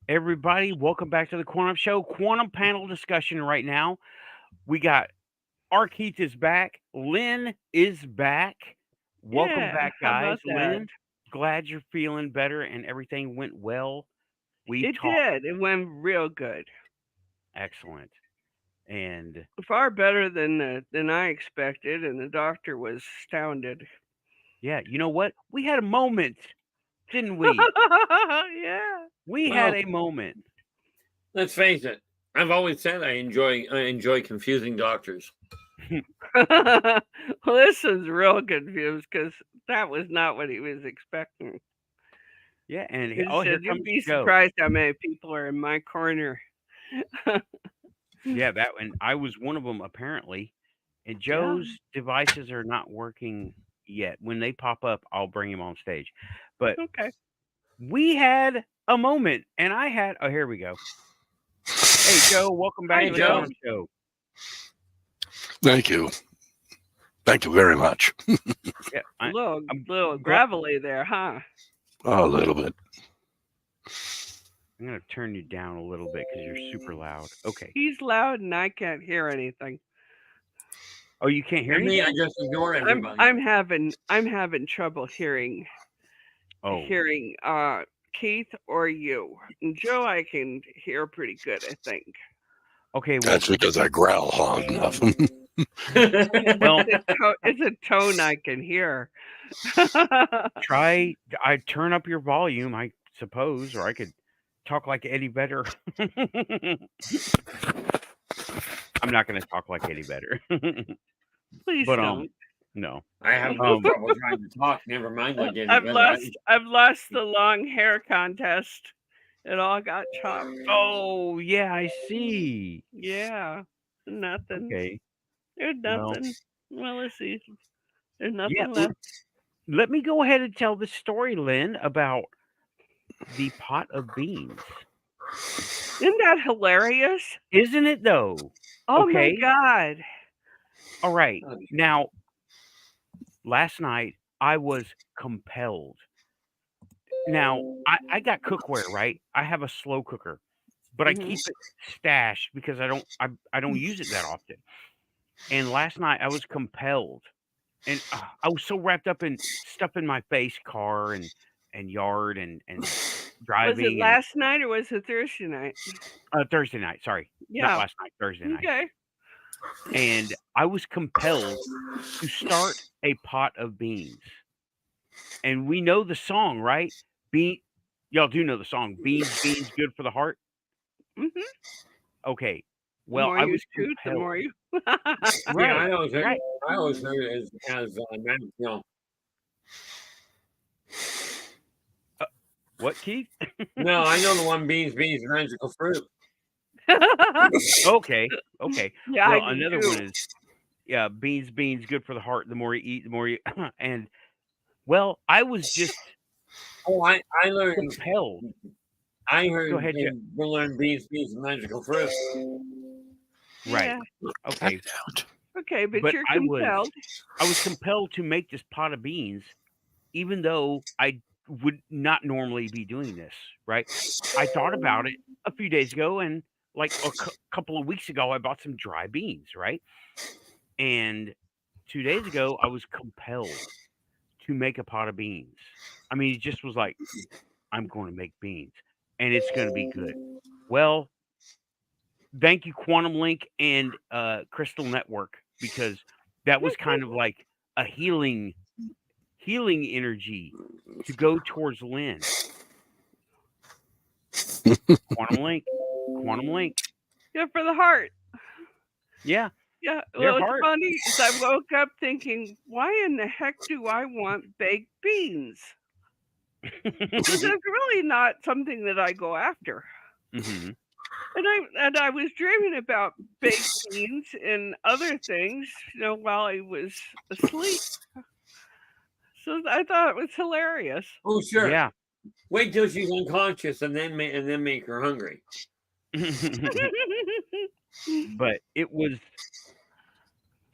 Everybody, welcome back to the Quantum Show. Quantum panel discussion right now. We got our Keith is back. Lynn is back. Welcome Yeah, back, how guys. about that? Lynn, glad you're feeling better and everything went well. We It talked did. It went real good. excellent. And Far better than I expected, and the doctor was astounded. yeah, you know what? We had a moment, didn't we? Yeah. We had Well, a moment. let's face it. I've always said I enjoy confusing doctors. Well, this was real confused because that was not what he was expecting. Yeah, and He oh, here said, "You'd comes be Joe. surprised how many people are in my corner." Yeah, that and I was one of them apparently. And Yeah. Joe's devices are not working yet. When they pop up, I'll bring him on stage. But Okay. we had a moment, and I had. Oh, here we go. Hey, Joe, welcome back Hi, to Hey, the Joe. Joe. Quantum Show. Thank you. Thank you very much. Yeah, I'm Little glad. gravelly there, huh? A little bit. I'm gonna turn you down a little bit because you're super loud. Okay. He's loud and I can't hear anything. Oh, you can't hear And me, I anything? just ignore I'm everybody. I'm having trouble Oh, hearing Keith or you. And Joe I can hear pretty good, I think. okay. Well, That's because I growl hard enough. well, It's a tone I can hear. try. I turn up your volume, I suppose, or I could talk like Eddie Vedder. I'm not gonna talk like Eddie Vedder. Please But don't. no. I have no Um, trouble trying to talk. Never mind like any I've better. lost the long hair contest. It all got chopped. oh yeah, I see. Yeah. Nothing. Okay. There's Well, nothing. Well, let's see. There's yeah. nothing left. Let me go ahead and tell the story, Lynn, about the pot of beans. Isn't that hilarious? Isn't it though? Oh my Okay. God. All right. Oh, Now, last night I was compelled. Now, I got cookware, right? I have a slow cooker, but I Hmm. keep it stashed because I don't use it that often. And last night I was compelled, and I was so wrapped up in stuff in my face, car and yard and Was it driving and last night or was it Thursday night? Thursday night. Sorry, not Yeah. last night. Thursday night, Okay. and I was compelled to start a pot of beans. And we know the song, right? Bean, y'all do know the song. Beans, beans, good for the heart. Hmm. Okay, The well more I you was shoot, the compelled. more you. yeah, Right, right. I always heard it as Uh, what, Keith? No, I know the one beans, magical fruit. Okay, okay. Yeah, I Well, do another one too. is yeah, beans, beans, good for the heart. The more you eat, the more you. And well, I was just Oh, I learned. compelled. I Go heard ahead, Jeff. we learned beans, magical fruit. Right. Yeah. Okay. Out. Okay, but But you're I compelled. was compelled to make this pot of beans, even though I would not normally be doing this. Right. I thought about it a few days ago, and like couple of weeks ago, I bought some dry beans. Right. And 2 days ago, I was compelled to make a pot of beans. I mean, it just was like, I'm going to make beans and it's going to be good. Well, thank you, Quantum Link and Crystal Network, because that was kind of like a healing energy to go towards Lynn. Quantum Link, Quantum Link. Yeah, for the heart. Yeah, Yeah. their Well, it's heart. funny. Is I woke up thinking, why in the heck do I want baked beans? Because it's really not something that I go after. Hmm. And I was dreaming about baked beans and other things, while I was asleep. So I thought it was hilarious. Oh, sure. Yeah. Wait till she's unconscious and then make her hungry. But it was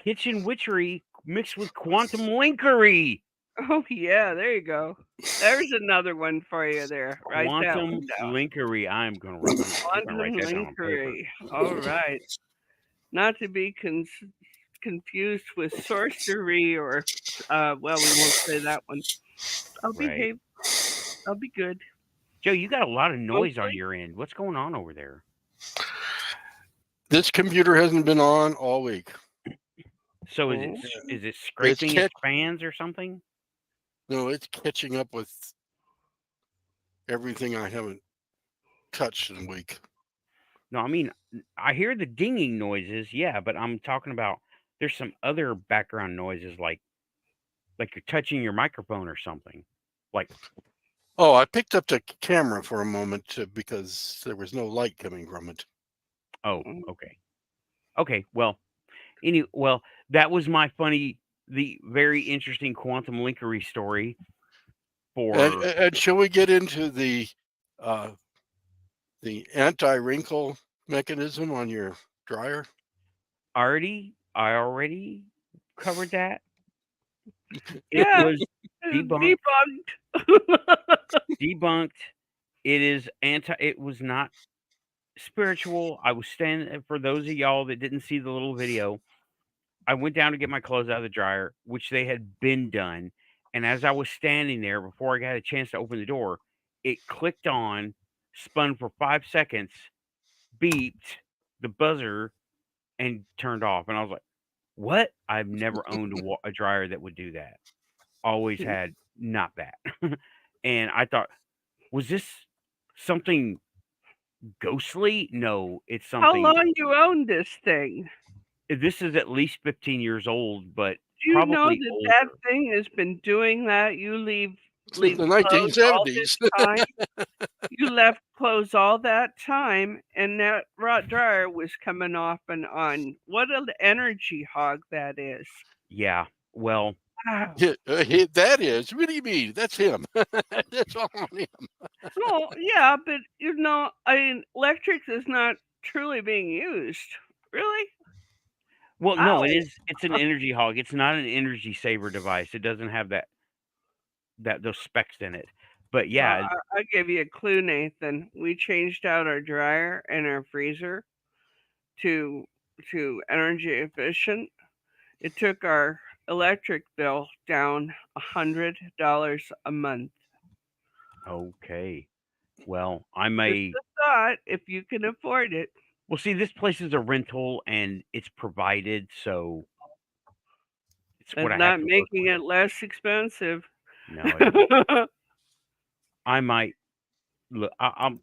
kitchen witchery mixed with quantum linkery. Oh yeah, there you go. There's another one for you there. Write that Quantum one down. linkery. I'm gonna write Quantum that down on paper. linkery. All right. Not to be confused with sorcery or well, we won't say that one. I'll Right. behave. I'll be good. Joe, you got a lot of noise on Mostly. your end. What's going on over there? This computer hasn't been on all week. So Oh. is it scraping its catch- fans or something? No, it's catching up with everything I haven't touched in a week. No, I mean I hear the dinging noises, yeah, but I'm talking about there's some other background noises like you're touching your microphone or something. Like Oh, I picked up the camera for a moment because there was no light coming from it. oh, okay. Okay, well, well, that was my the very interesting quantum linkery story for And shall we get into the anti-wrinkle mechanism on your dryer? I already covered that. Yeah. It was debunked. Debunked. It was not spiritual. I was standing for those of y'all that didn't see the little video. I went down to get my clothes out of the dryer, which they had been done. And as I was standing there before I got a chance to open the door, it clicked on, spun for 5 seconds, beeped, the buzzer, and turned off. And I was like, "What?" I've never owned a dryer that would do that. Always had not that. And I thought, was this something ghostly? No, it's How something. long you own this thing? This is at least 15 years old, but Do you know probably that older. thing has been doing that? You leave Since the clothes all this 1970s. time. You left clothes all that time, and that dryer was coming off and on. What an energy hog that is! Yeah. Well, Wow. Yeah, that is. What do you mean? That's him. That's all on him. Well, yeah, but I mean, electric is not truly being used. Really? well, no, Ow. it's an energy hog. It's not an energy saver device. It doesn't have those specs in it. But yeah, I'll give you a clue, Nathan. We changed out our dryer and our freezer to energy efficient. It took our electric bill down $100 a month. okay. Well, I Just may a thought, if you can afford it. well see this place is a rental and it's provided, so it's what It's I have not to work making with. it less expensive. No, it isn't. I might look. I'm.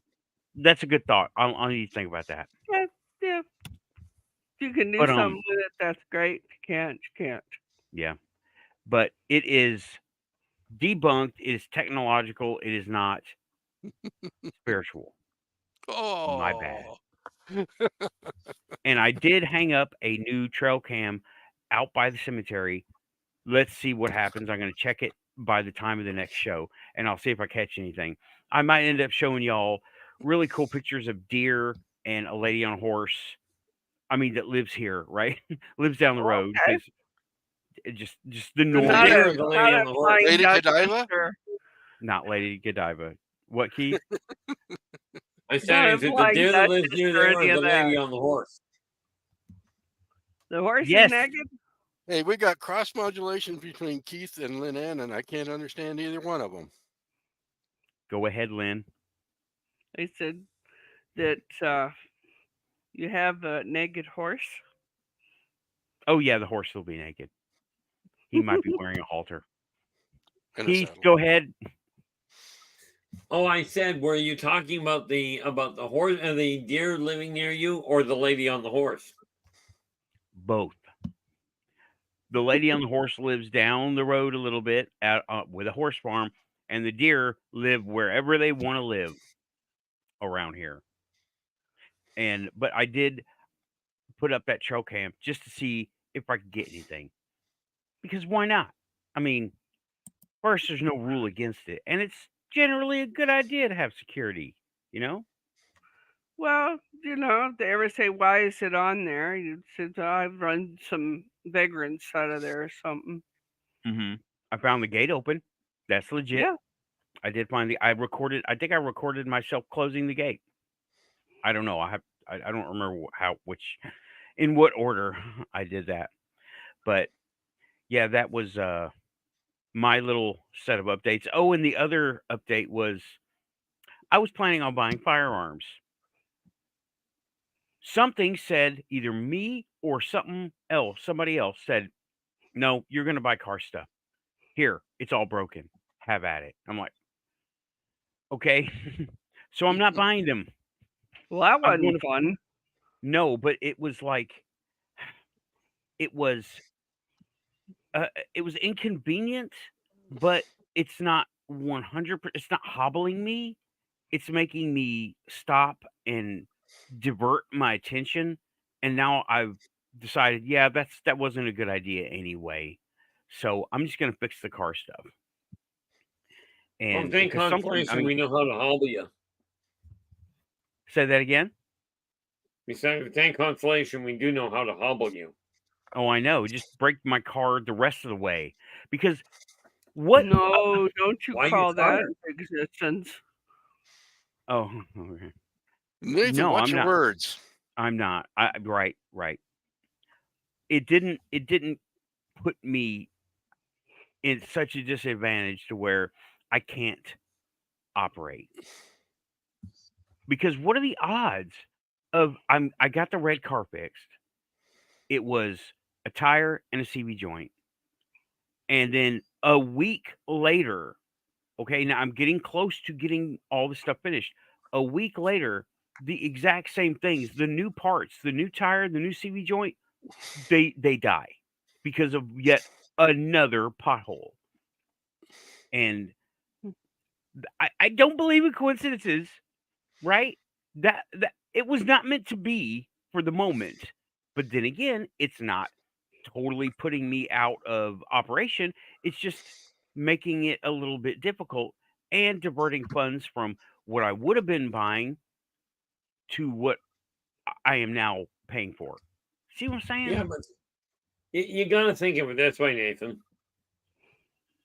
That's a good thought. I'll need to think about that. Yeah, yeah. If you can do But something with it, that's great. If you can't, you can't. yeah. But it is debunked. It is technological. It is not spiritual. My bad. Oh, And I did hang up a new trail cam out by the cemetery. Let's see what happens. I'm going to check it by the time of the next show, and I'll see if I catch anything. I might end up showing y'all really cool pictures of deer and a lady on a horse. I mean, that lives here, right? Lives down the road. Okay. 'Cause it just the So normal. not deer a or the lady on the horse? flying Lady Dutchess Godiva? or Not Lady Godiva. What, Keith? I not said, a is it the flying deer that lives Dutchess near or there or any the of lady that. on the horse? The horse Yes. is naked? hey, we got cross modulation between Keith and Lynn Ann, and I can't understand either one of them. Go ahead, Lynn. They said that you have a naked horse. Oh yeah, the horse will be naked. He might be wearing a halter. And a Keith, saddle. go ahead. Oh, I said, were you talking about the horse and the deer living near you, or the lady on the horse? Both. The lady on the horse lives down the road a little bit with a horse farm, and the deer live wherever they want to live around here. But I did put up that trail cam just to see if I could get anything. Because why not? I mean, first, there's no rule against it, and it's generally a good idea to have security, you know? Well, if they ever say, why is it on there? You said, I've run some vagrants out of there or something. Mm-hmm. I found the gate open. That's legit. Yeah. I did find I think I recorded myself closing the gate. I don't know. I don't remember in what order I did that. But yeah, that was my little set of updates. Oh, and the other update was I was planning on buying firearms. Something said, either me or somebody else said, "No, you're going to buy car stuff. Here, it's all broken. Have at it." I'm like, "Okay." So I'm not buying them. Well, that I'm going wasn't fun. No, but it was like it was it was inconvenient, but it's not 100%. It's not hobbling me. It's making me stop and divert my attention. And now I've decided, yeah, that wasn't a good idea anyway. So I'm just gonna fix the car stuff. Well, And thank because something, consolation, we know how to hobble you. say that again. Besides, thank consolation, we do know how to hobble you. Oh, I know. Just break my car the rest of the way because what? No, don't you Why you call that tired? existence? Oh, okay. Nathan, No, watch I'm your not. words. I'm not. Right. It didn't put me in such a disadvantage to where I can't operate. Because what are the odds of I got the red car fixed. It was a tire and a CV joint. And then a week later, okay, now I'm getting close to getting all the stuff finished. A week later, the exact same things, the new parts, the new tire, the new CV joint, they die because of yet another pothole. And I don't believe in coincidences, right? That it was not meant to be for the moment. But then again, it's not totally putting me out of operation. It's just making it a little bit difficult and diverting funds from what I would have been buying to what I am now paying for. See what I'm saying? Yeah, but you got to think of it this way, Nathan.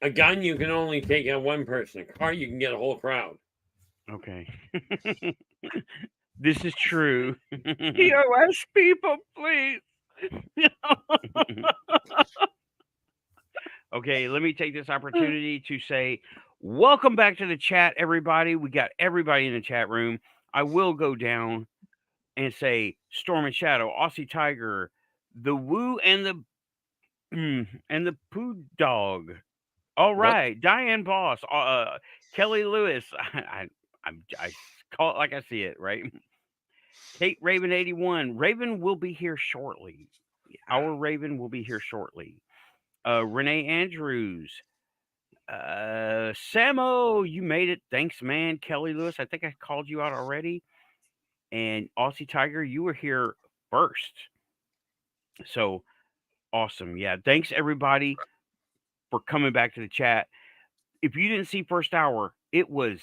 A gun, you can only take out one person. A car, you can get a whole crowd. Okay. This is true. POS people, please. Okay, let me take this opportunity to say welcome back to the chat, everybody. We got everybody in the chat room. I will go down and say Storm and Shadow, Aussie Tiger, the Woo, and the Poo Dog. All What? right, Diane Boss, Kelly Lewis. I call it like I see it, right? Kate Raven 81. Raven will be here shortly. Our Raven will be here shortly. Renee Andrews. Samo, you made it. Thanks, man. Kelly Lewis, I think I called you out already. And Aussie Tiger, you were here first. So awesome. Yeah. Thanks everybody for coming back to the chat. If you didn't see first hour, it was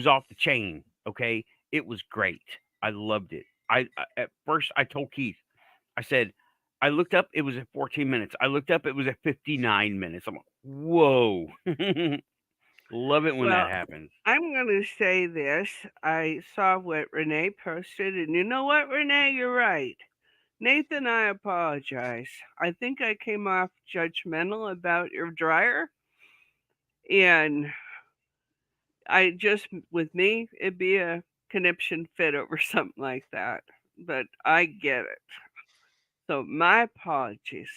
off the chain. Okay. It was great. I loved it. I at first I told Keith, I said, I looked up, it was at 14 minutes. I looked up, it was at 59 minutes. I'm like, whoa. Love it when Well, that happens. I'm going to say this. I saw what Renee posted, and you know what, Renee? You're right. Nathan, I apologize. I think I came off judgmental about your dryer, and with me, it'd be a conniption fit over something like that. But I get it. So my apologies.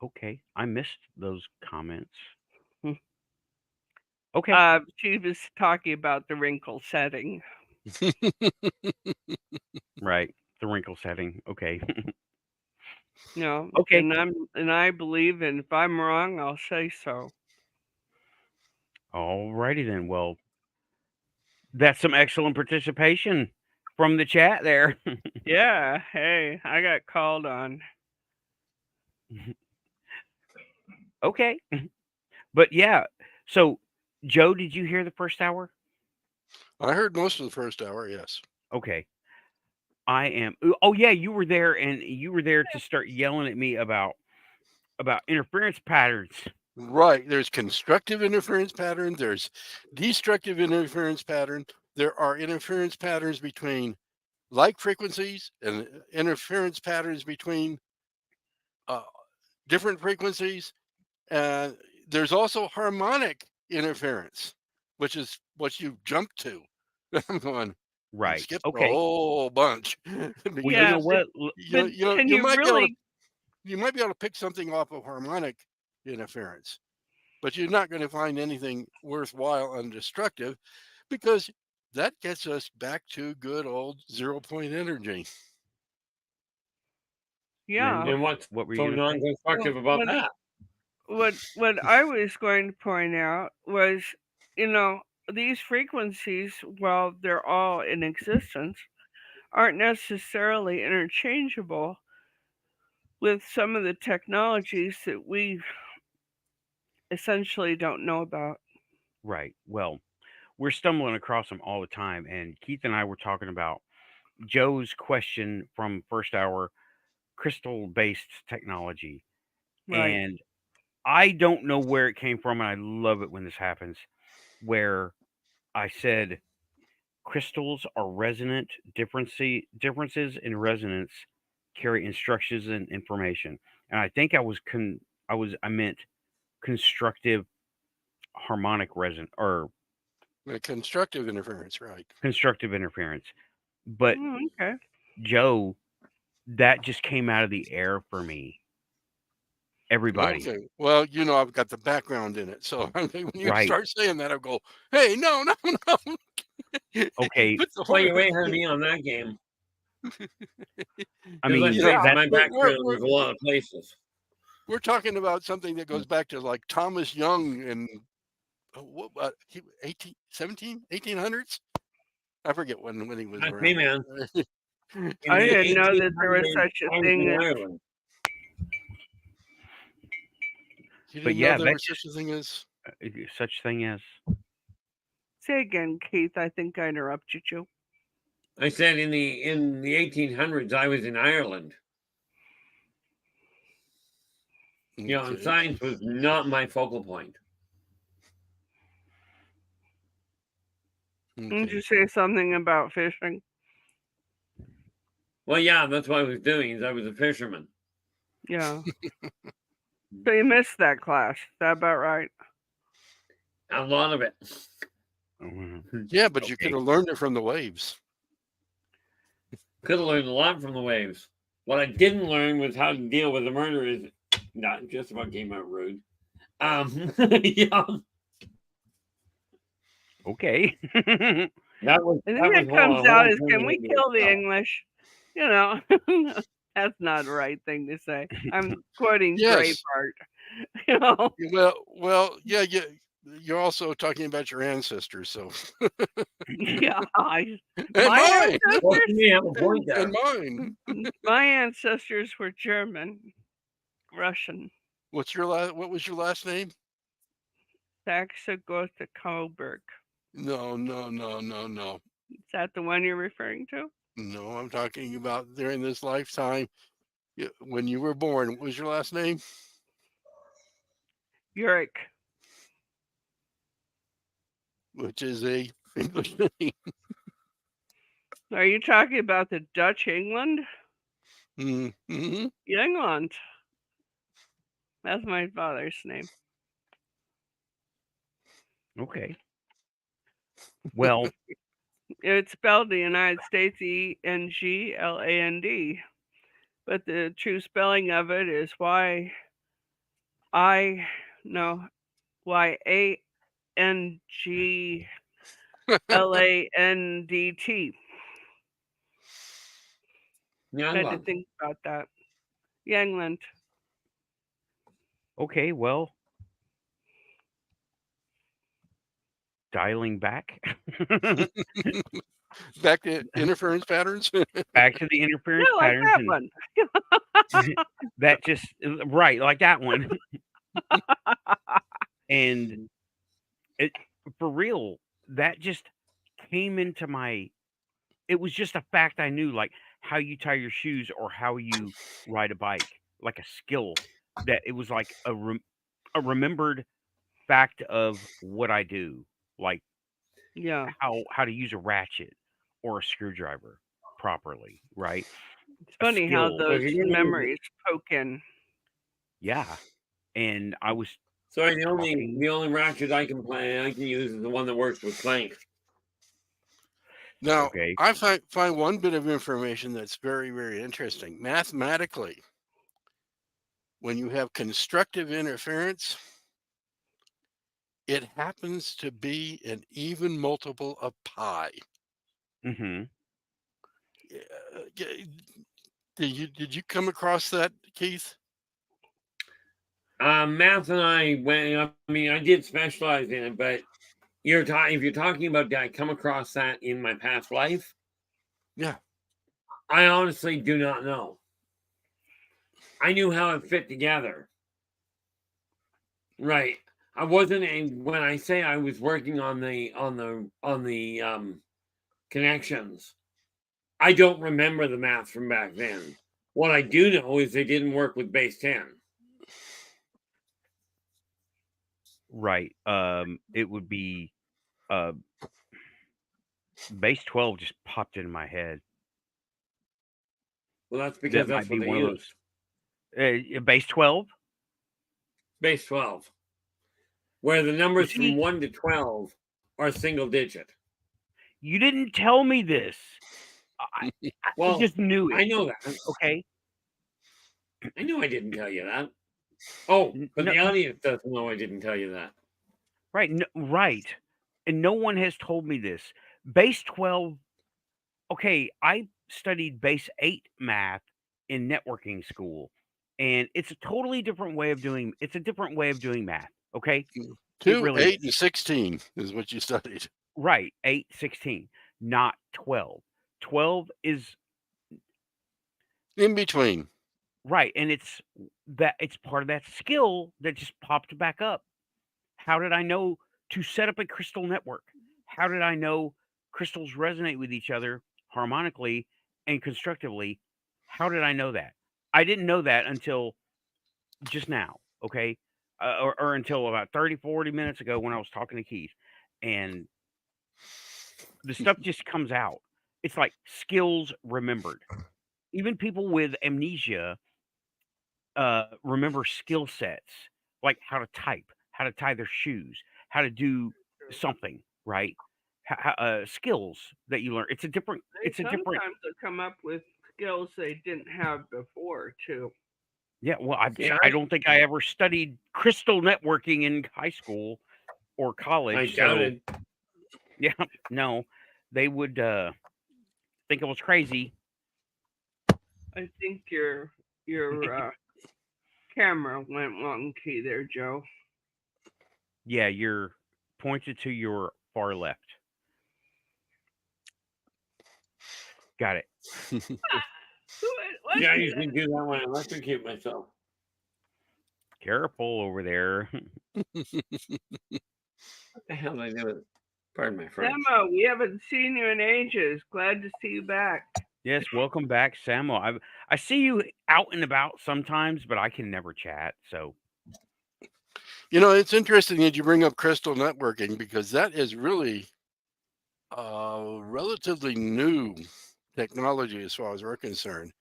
Okay. I missed those comments. Hmm. Okay. She was talking about the wrinkle setting. Right. The wrinkle setting. Okay. No, Okay. and I believe, and if I'm wrong, I'll say so. All righty then. Well, that's some excellent participation from the chat there. Yeah, hey, I got called on. Okay. But yeah. So, Joe, did you hear the first hour? I heard most of the first hour, yes. Okay. I am. Oh yeah, you were there, and you were there to start yelling at me about about interference patterns. Right. There's constructive interference pattern. There's destructive interference pattern. There are interference patterns between like frequencies and interference patterns between different frequencies. And there's also harmonic interference, which is what you jump to. I'm going, you Right. skipped a Okay. whole bunch. Well, you Yeah, know what? But can you you might be able to really? you might be able to pick something off of harmonic interference, but you're not going to find anything worthwhile and destructive, because that gets us back to good old 0 point energy. Yeah. And what's What were you so gonna say? non-constructive Well, about what that? what I was going to point out was, these frequencies, while they're all in existence, aren't necessarily interchangeable with some of the technologies that we essentially don't know about. Right. Well, we're stumbling across them all the time, and Keith and I were talking about Joe's question from first hour, crystal-based technology, Right. and I don't know where it came from, and I love it when this happens, where I said crystals are resonant. Differences in resonance carry instructions and information. And I think I meant constructive harmonic resonance or Constructive interference, right? constructive interference. But Okay. Joe, that just came out of the air for me. Everybody. Okay. Well, I've got the background in it, so when you Right. start saying that, I'll go, "Hey, no, no, no!" Okay. Put the Well, whole, you're way ahead of me on that game. I Because mean, let's you face know, it, that's my we're background is a lot of places. we're talking about something that goes back to like Thomas Young and what 1800s. I forget when he was That's me, around. man. You In I the didn't know that there was 1800s, such a I was thing in as. Ireland. but didn't yeah, know there that was such a thing as. such thing as Say again, Keith. I think I interrupted you. I said in the 1800s, I was in Ireland. And Okay. science was not my focal point. Didn't you Okay. say something about fishing? Well, yeah, that's what I was doing. Is I was a fisherman. Yeah. So you missed that class. Is that about right? A lot of it. Yeah, but you Okay. could have learned it from the waves. Could have learned a lot from the waves. What I didn't learn was how to deal with the murderers. Not just about came out rude. Yeah, Okay. that was And then that that was comes out whole as, can we thing kill the itself. English? That's not the right thing to say. I'm quoting Yes. Braveheart. Well, yeah. You're also talking about your ancestors, so Yeah, and my mine, Well, ancestors, you may have a point there. and mine. my ancestors were German, Russian, What was your last name? Saxe-Gotha-Coburg. No, no, no, no, no. Is that the one you're referring to? No, I'm talking about during this lifetime. When you were born, what was your last name? Uric. Which is a English name. Are you talking about the Dutch England? Mm-hmm. England. That's my father's name. Okay. Well, It's spelled the United States England, but the true spelling of it is YANGLANDT. I had to Young think about that. Yangland. okay. Well, dialing back. Back to interference patterns. Back to the interference Yeah, like patterns that and one. that just right, like that one. And it for real, that just came into my it was just a fact I knew, like how you tie your shoes or how you ride a bike, like a skill. that it was like a remembered fact of what I do, like Yeah. how to use a ratchet or a screwdriver properly, right? It's A funny how skill. So those if you're gonna use, memories poke in. Yeah. And I was sorry, talking. the only ratchet I can use is the one that works with clank. Now, Okay. I find one bit of information that's very, very interesting. Mathematically, when you have constructive interference, it happens to be an even multiple of pi. Mhm. Did you come across that, Keith? Math and I went. I mean, I did specialize in it, but if you're talking about did I come across that in my past life? Yeah. I honestly do not know. I knew how it fit together. Right. I wasn't when I say I was working on the connections. I don't remember the math from back then. What I do know is they didn't work with base 10. Right. It would be uh base 12 just popped into my head. Well, that's because That might that's be what they one of those used. base 12. Base 12. Where the You numbers from see, 1 to 12 are single digit. you didn't tell me this. I Well, just knew it. I know that. Okay. I know I didn't tell you that. Oh, but No, the audience doesn't know I didn't tell you that. right. No, right. And no one has told me this. Base 12. Okay, I studied base 8 math in networking school, and it's a totally different way of doing math, okay? It 2, really 8, is. and 16 is what you studied. Right, 8, 16, not 12. 12 is In between. right, and it's part of that skill that just popped back up. How did I know to set up a crystal network? How did I know crystals resonate with each other harmonically and constructively? How did I know that? I didn't know that until just now, okay? Or until about 30, 40 minutes ago when I was talking to Keith. And the stuff just comes out. It's like skills remembered. Even people with amnesia remember skill sets, like how to type, how to tie their shoes, how to do something, right? Skills that you learn. They sometimes will come up with skills they didn't have before too. Yeah, well, Yeah, I don't think I ever studied crystal networking in high school or I college, doubt so it. yeah, no, they would think I was crazy. I think your camera went wonky there, Joe. Yeah, you're pointed to your far left. Got it. Yeah, I usually do that when I electrocute myself. Careful over there. What the hell did I do with it? Pardon my French. Emma, we haven't seen you in ages. Glad to see you back. Yes, welcome back, Samuel. I see you out and about sometimes, but I can never chat. So It's interesting that you bring up crystal networking because that is really relatively new technology as far as we're concerned.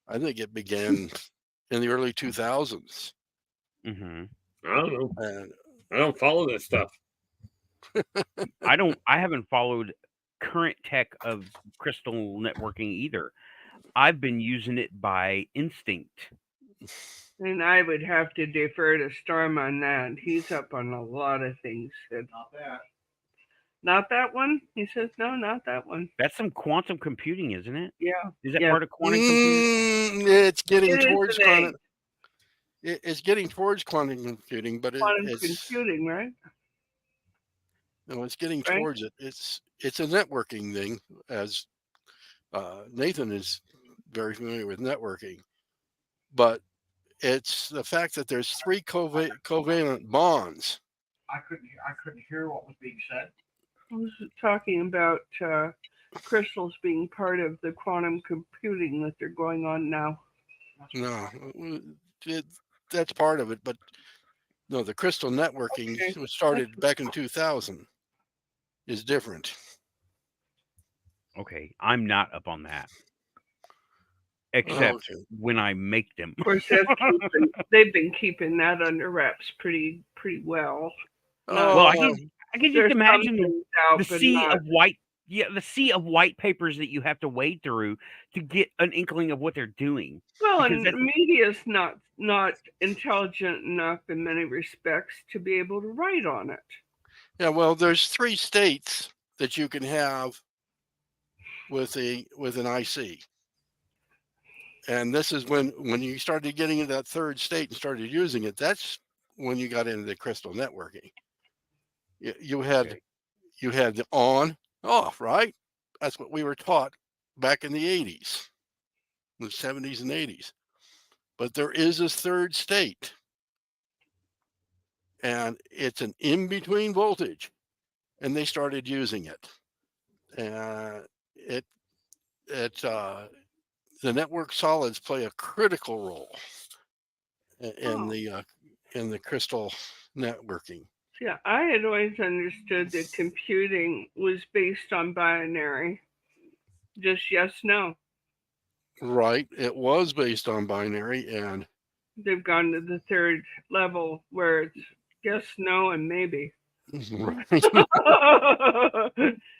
I think it began in the early 2000s. mhm. I don't know. And I don't follow this stuff. I haven't followed current tech of crystal networking either. I've been using it by instinct. And I would have to defer to Storm on that. He's up on a lot of things. Not that one? He says, no, not that one. That's some quantum computing, isn't it? Yeah. Is that Yeah. part of quantum computing? it's getting It is towards an quantum. It's getting towards quantum computing, but quantum it's computing, right? it's getting Right. towards it. It's a networking thing, as Nathan is very familiar with networking, but it's the fact that there's three covalent bonds. I couldn't hear what was being said. I was talking about crystals being part of the quantum computing that they're going on now. No, that's part of it. But no, the crystal networking was started back in 2000 is different. Okay, I'm not up on that. Except when I make them. Of course, they've been keeping that under wraps pretty well. Well, I can just imagine the sea not. of white. Yeah, the sea of white papers that you have to wade through to get an inkling of what they're doing. Well, and media's not intelligent enough in many respects to be able to write on it. Yeah, well, there's 3 states that you can have with an IC. And this is when you started getting into that 3rd state and started using it, that's when you got into the crystal networking. You had the on, off, right? That's what we were taught back in the 80s, the 70s and 80s. But there is a 3rd state. And it's an in-between voltage. And they started using it. The network solids play a critical role in the crystal networking. Yeah, I had always understood that computing was based on binary, just yes, no. Right, it was based on binary, and they've gone to the 3rd level where it's yes, no, and maybe. Right.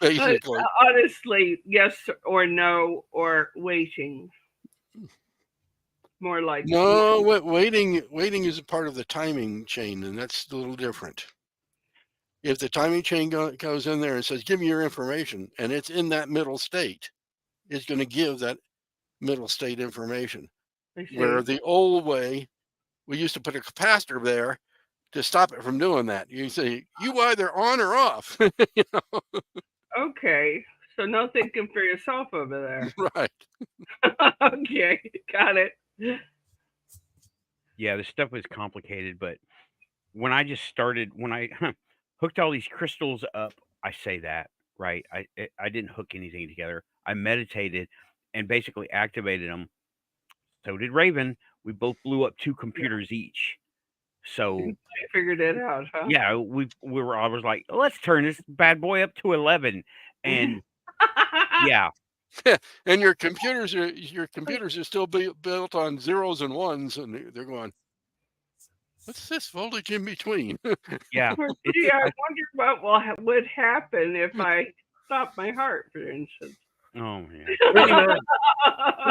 Basically. But honestly, yes or no or waiting. More like no. Waiting is a part of the timing chain, and that's a little different. If the timing chain goes in there and says, "Give me your information," and it's in that middle state, it's going to give that middle state information. Where the old way, we used to put a capacitor there to stop it from doing that. You say, you either on or off. You know? Okay, so no thinking for yourself over there. Right. Okay, got it. Yeah, this stuff was complicated, but when I just started, when I hooked all these crystals up, I say that, right? I didn't hook anything together. I meditated and basically activated them. So did Raven. We both blew up 2 computers each. So I figured it out, huh? Yeah, I was like, let's turn this bad boy up to 11, and yeah. And your computers are still built on zeros and ones, and they're going, what's this voltage in between? Yeah. Gee, I wonder what would happen if I stopped my heart, for instance. Oh, yeah.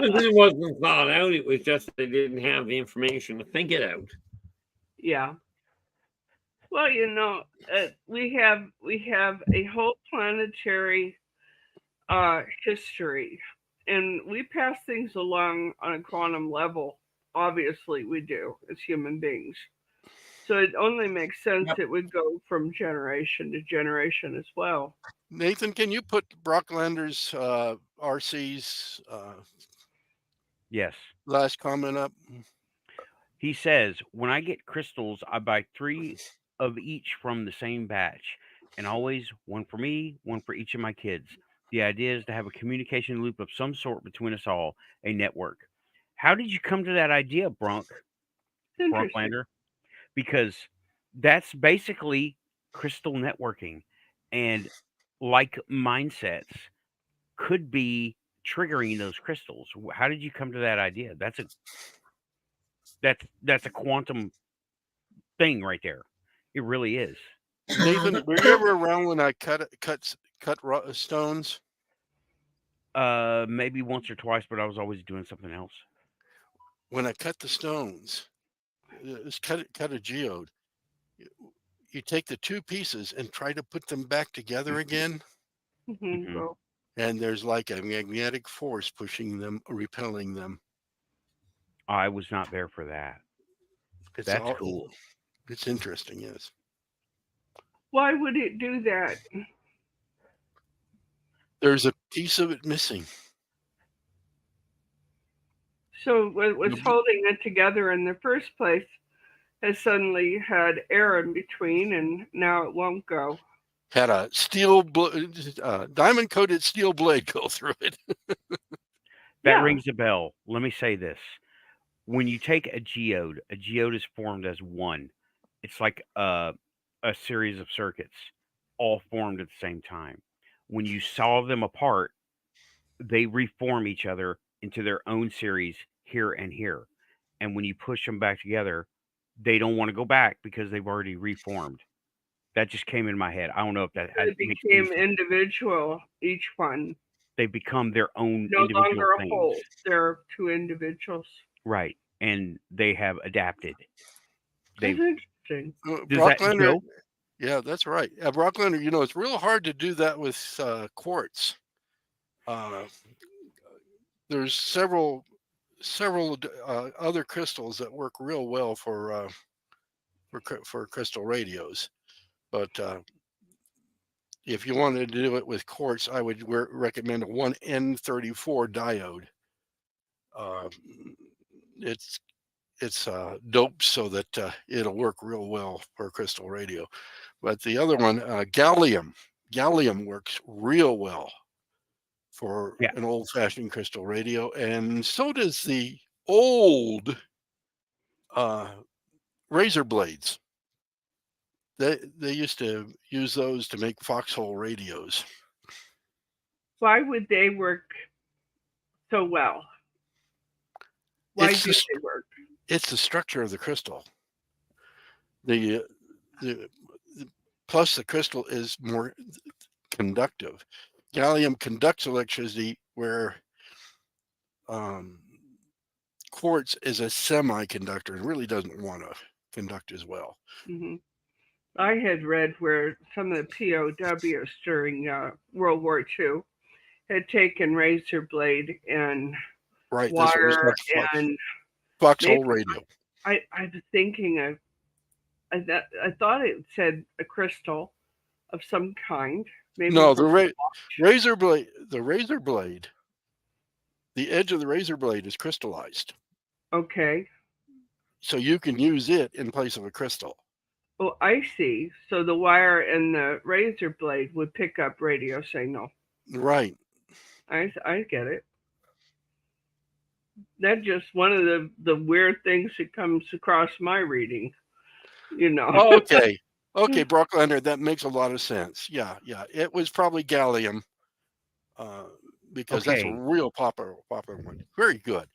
It wasn't thought out. It was just they didn't have the information to think it out. Yeah. Well, we have a whole planetary history, and we pass things along on a quantum level. Obviously, we do as human beings. So it only makes sense it would go from generation to generation as well. Nathan, can you put Brocklander's RC's Yes. last comment up? He says, when I get crystals, I buy 3 of each from the same batch, and always one for me, one for each of my kids. The idea is to have a communication loop of some sort between us all, a network. How did you come to that idea, Brocklander? Because that's basically crystal networking, and like mindsets could be triggering those crystals. How did you come to that idea? That's a quantum thing right there. It really is. Nathan, were you ever around when I cut stones? Maybe once or twice, but I was always doing something else. When I cut the stones, cut a geode. You take the 2 pieces and try to put them back together again. Mm-hmm. And there's like a magnetic force pushing them, repelling them. I was not there for that. That's cool. It's interesting, yes. Why would it do that? There's a piece of it missing. So what was holding it together in the first place has suddenly had air in between, and now it won't go. Had a diamond-coated steel blade go through it. That rings a bell. Let me say this. when you take a geode is formed as one. It's like a series of circuits, all formed at the same time. When you saw them apart, they reform each other into their own series here and here. And when you push them back together, they don't want to go back because they've already reformed. That just came in my head. I don't know if that They makes any became sense. individual, each one. They become their own No individual longer a things. whole. They're two individuals. Right. And they have adapted. That's They've interesting. does Brock that Leonard, Joe? yeah, that's right. Brock Leonard, it's real hard to do that with quartz. There's several other crystals that work real well for crystal radios, but if you wanted to do it with quartz, I would recommend a 1N34 diode. It's doped so that it'll work real well for a crystal radio. But the other one, gallium works real well for Yeah. an old-fashioned crystal radio, and so does the old razor blades. They used to use those to make foxhole radios. Why would they work so well? Why do they work? It's the structure of the crystal. The plus the crystal is more conductive. Gallium conducts electricity where quartz is a semiconductor and really doesn't want to conduct as well. Mm-hmm. I had read where some of the POWs during World War II had taken razor blade and Right, wire and foxhole radio. I was thinking of I thought it said a crystal of some kind. Maybe no, the razor blade. The edge of the razor blade is crystallized. Okay. So you can use it in place of a crystal. Oh, I see. So the wire and the razor blade would pick up radio signal. Right. I get it. That's just one of the weird things that comes across my reading. Okay. Okay, Brock Leonard, that makes a lot of sense. Yeah. It was probably gallium, because that's a real popular one. Very good.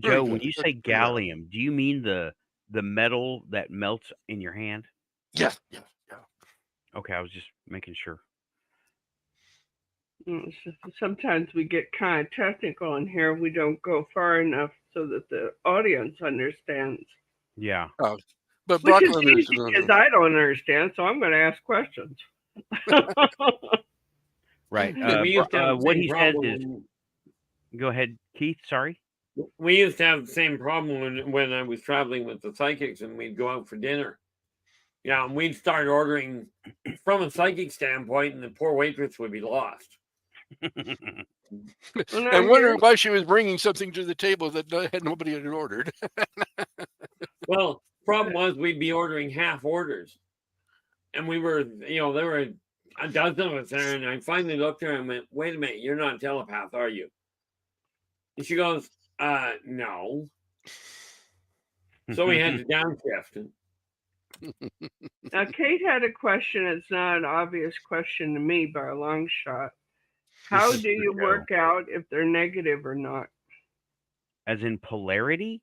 Joe, when you say gallium, do you mean the metal that melts in your hand? Yeah. Okay, I was just making sure. Sometimes we get kind of technical in here. We don't go far enough so that the audience understands. Yeah. But Which is easy because I don't understand, so I'm going to ask questions. Right. What he says is, go ahead, Keith. Sorry. We used to have the same problem when I was traveling with the psychics, and we'd go out for dinner. Yeah, and we'd start ordering from a psychic standpoint, and the poor waitress would be lost. And wondering why she was bringing something to the table that nobody had ordered. Well, problem was we'd be ordering half orders, and we were, there were a dozen of us there, and I finally looked at her and went, "Wait a minute, you're not a telepath, are you?" And she goes, "No." So we had to downshift. Now, Kate had a question. It's not an obvious question to me by a long shot. How do you work out if they're negative or not? As in polarity?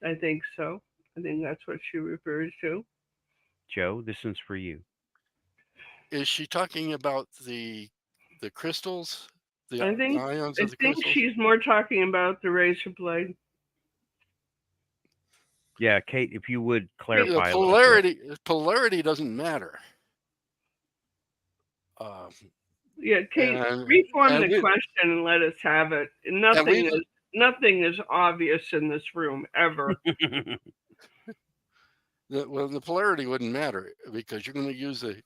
I think so. I think that's what she refers to. Joe, this one's for you. Is she talking about the crystals? The ions of the crystals? I think she's more talking about the razor blade. Yeah, Kate, if you would clarify. Polarity doesn't matter. Yeah, Kate, reform the question and let us have it. Nothing is obvious in this room ever. The polarity wouldn't matter because you're going to use the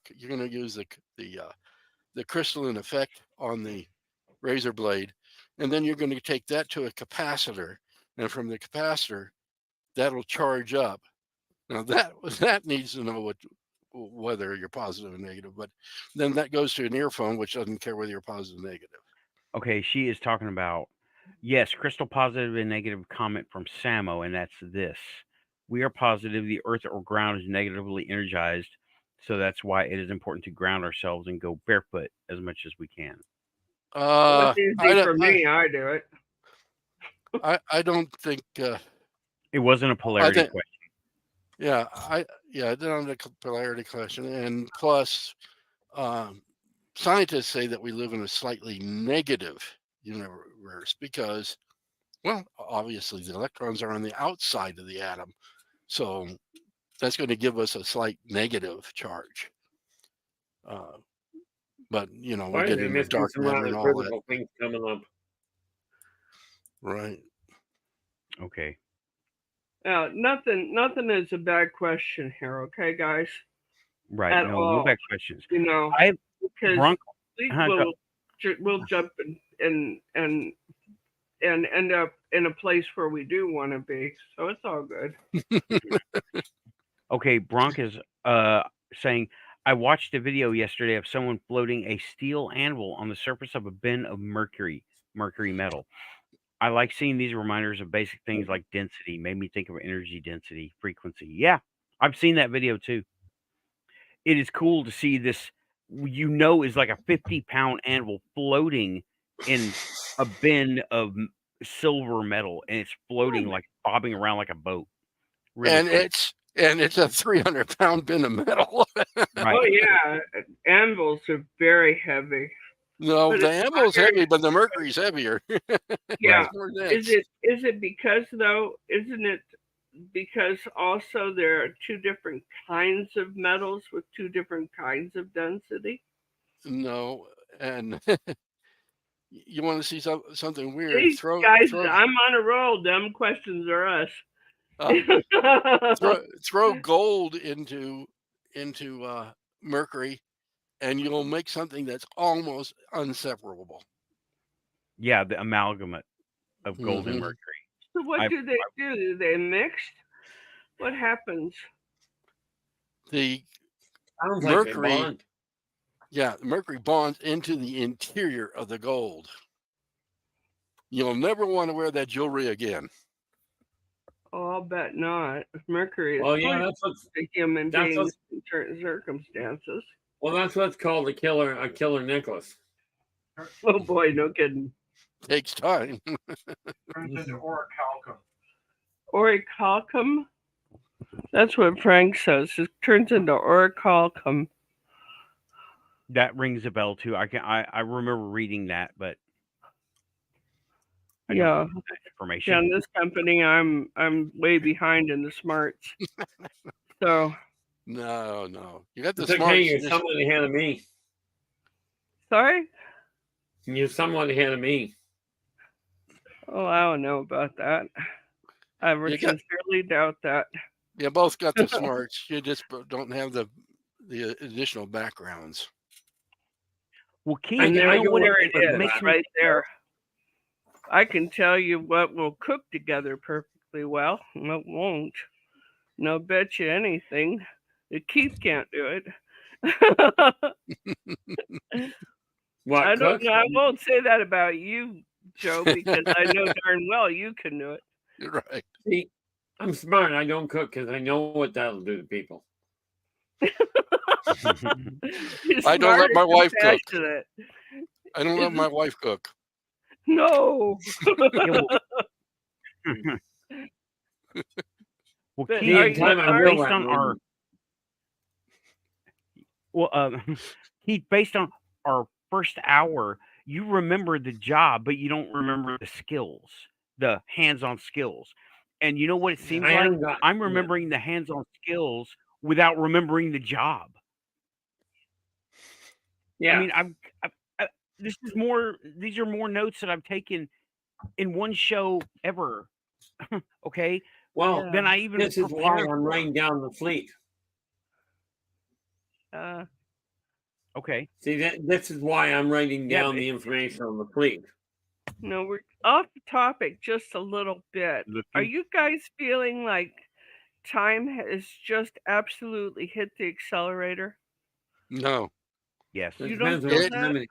crystalline effect on the razor blade, and then you're going to take that to a capacitor, and from the capacitor, that'll charge up. Now that needs to know whether you're positive or negative, but then that goes to an earphone, which doesn't care whether you're positive or negative. Okay, she is talking about Yes, crystal positive and negative comment from Samo, and that's this. We are positive the earth or ground is negatively energized, so that's why it is important to ground ourselves and go barefoot as much as we can. Well, it's I easy don't, for me. I do it. I don't think. It wasn't a I polarity think. question. Yeah, I did on the polarity question, and plus, scientists say that we live in a slightly negative universe because, well, obviously the electrons are on the outside of the atom, so that's going to give us a slight negative charge. But we'll Why are get they into missing dark some matter and all that, critical things coming up? right? Okay. Nothing is a bad question here, okay, guys? Right. At No all. bad questions. Because Bronco. we Go. will jump and end up in a place where we do want to be. So it's all good. Okay, Bronk is saying, I watched a video yesterday of someone floating a steel anvil on the surface of a bin of mercury metal. I like seeing these reminders of basic things like density. Made me think of energy density, frequency. Yeah, I've seen that video too. It is cool to see this, is like a 50-pound anvil floating in a bin of silver metal, and it's floating like bobbing around like a boat. Really And cool. it's a 300-pound bin of metal. Right. Oh yeah, anvils are very heavy. No, But the it's anvil's not very- heavy, but the mercury's heavier. Yeah. Right. More Is dense. it because though? Isn't it because also there are two different kinds of metals with two different kinds of density? No, and you want to see something weird? See, guys, I'm on a roll. Dumb questions are us. throw gold into mercury, and you'll make something that's almost inseparable. Yeah, the amalgamate of gold and Mhm. mercury. So what do they do? Do they mix? What happens? The Sounds like they mercury, bond. yeah, mercury bonds into the interior of the gold. You'll never want to wear that jewelry again. Oh, I'll bet not. Mercury is Well, yeah, poison that's what's to human that's beings what's in certain circumstances. well, that's what's called a killer necklace. Oh boy, no kidding. Takes time. Turns into orichalcum. Orichalcum? That's what Frank says. It turns into orichalcum. That rings a bell too. I remember reading that, but I don't Yeah. remember that information. Yeah, in this company I'm way behind in the smarts. So No. You got the It's okay, smarts. you're somewhat ahead of me. sorry? You're somewhat ahead of me. Oh, I don't know about that. I sincerely doubt that. You both got the smarts. You just don't have the additional backgrounds. Well, Keith, I you know know what There it it is, makes me right there. I can tell you what will cook together perfectly well. And it won't. No, bet you anything. Keith can't do it. What, I don't cook? know. I won't say that about you, Joe, because I know darn well you can do it. You're right. See, I'm smart. I don't cook because I know what that'll do to people. I don't let my wife cook. Passionate. I don't let my wife cook. No. Well, But Keith, are you time I sorry? will based let on me our Keith, based on our first hour, you remember the job, but you don't remember the skills, the hands-on skills. And you know what it seems like? I'm remembering the hands-on skills without remembering the job. Yeah. I mean, these are more notes that I've taken in one show ever. Okay. Well, Then I even this is why prepared I'm for. writing down the fleet. Okay. See, this is why I'm writing Yeah, down the information on the fleet. No, we're off the topic just a little bit. Are you guys feeling like time has just absolutely hit the accelerator? No. Yes. You don't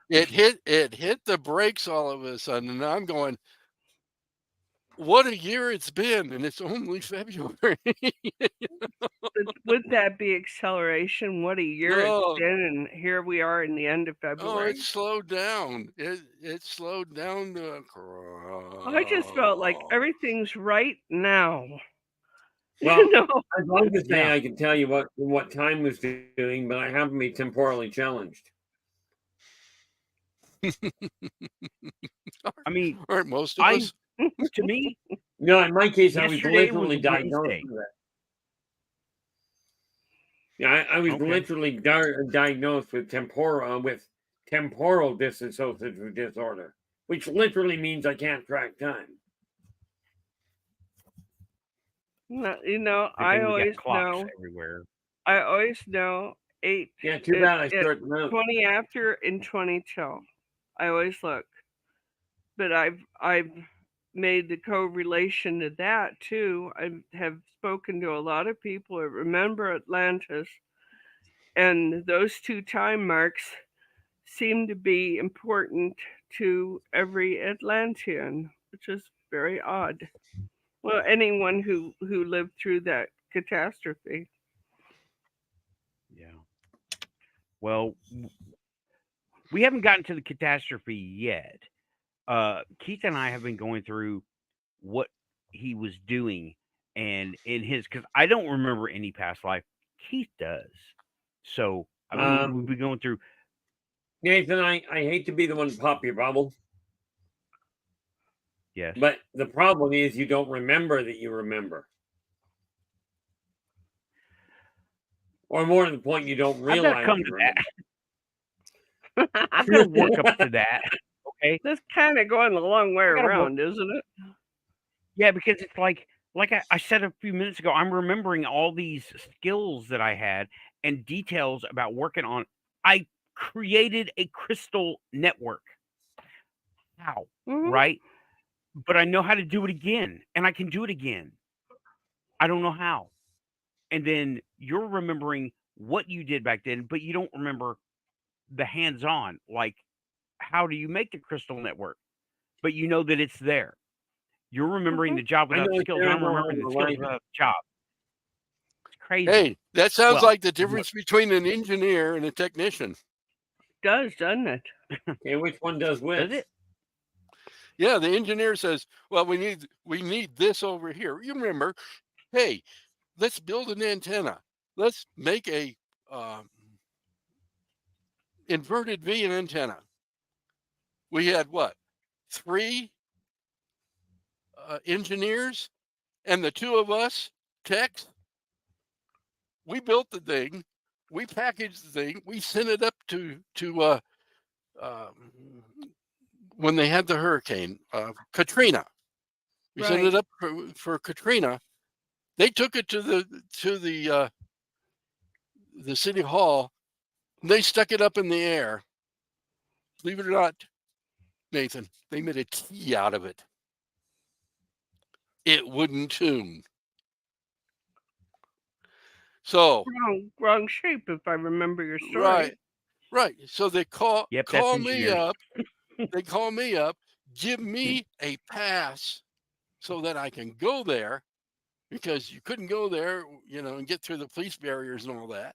It hit the brakes all of a sudden, and I'm going, what a year it's been, and it's only February. Would that be acceleration? What a year it's No, been, and here we are in the end of oh, February. it slowed down. It slowed down to a I just felt like crawl. everything's right now. Well, You know, I'd love to say Yeah. I can tell you what time was doing, but I happen to be temporally challenged. I mean, Aren't most of I us? to me, No, in my case, I was yesterday was literally diagnosed Wednesday. with it. Yeah, I was Okay. literally diagnosed with temporal dissociative disorder, which literally means I can't track time. you know, Good I thing we got always clocks know. everywhere. I always know Yeah, too bad I start them out. 20 after and 20 till. I always look, but I've made the correlation to that too. I have spoken to a lot of people that remember Atlantis, and those two time marks seem to be important to every Atlantean, which is very odd. Well, anyone who lived through that catastrophe. Yeah. Well, we haven't gotten to the catastrophe yet. Keith and I have been going through what he was doing, and in his because I don't remember any past life. Keith does. So I mean, we've been going through. Nathan, I hate to be the one to pop your bubble, Yes. but the problem is you don't remember that you remember. Or more to the point, you don't I've realize got to come you to remember. that. I've got to work up to that. Okay. That's kind of going a long way I gotta work. around, isn't it? Yeah, because it's like I said a few minutes ago, I'm remembering all these skills that I had and details about working on. I created a crystal network. How? Mhm. Right? But I know how to do it again, and I can do it again. I don't know how. And then you're remembering what you did back then, but you don't remember the hands-on. Like, how do you make the crystal network? But you know that it's there. You're remembering Mhm. the job I without know the it's skills, there and in I'm remembering the the skills life. without the job. It's crazy. Hey, that sounds Well, like the difference between an engineer and a technician. Does, doesn't it? Okay, which one does does which? it? Yeah, the engineer says, "Well, we need this over here." You remember, hey, let's build an antenna. Let's make a inverted V antenna. We had what? 3 engineers and the 2 of us techs. We built the thing. We packaged the thing. We sent it up to when they had the hurricane, Katrina. We sent Right. it up for Katrina. They took it to the city hall. They stuck it up in the air. Believe it or not, Nathan, they made a key out of it. It wouldn't tune. So Wrong shape, if I remember your story. right. So they call Yep, that's me engineering. up. They call me up, give me a pass so that I can go there because you couldn't go there, and get through the police barriers and all that.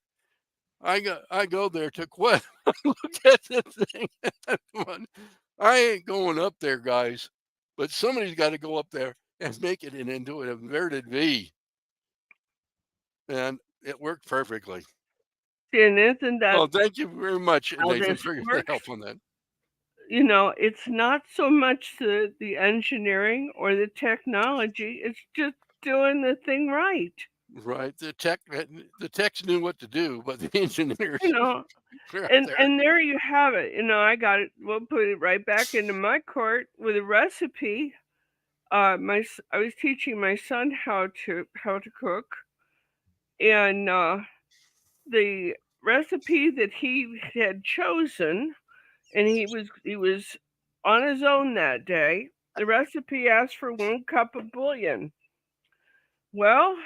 I go there, took what? Look at the thing. I ain't going up there, guys. But somebody's got to go up there and make it into an inverted V. And it worked perfectly. See, and isn't that Oh, thank you very much, how Nathan, this for your works? help on that. It's not so much the engineering or the technology, it's just doing the thing right. Right. The techs knew what to do, but the engineers You know, were out and there. and there you have it. I got it. We'll put it right back into my court with a recipe. I was teaching my son how to cook, and the recipe that he had chosen, and he was on his own that day. The recipe asked for 1 cup of bouillon. Well,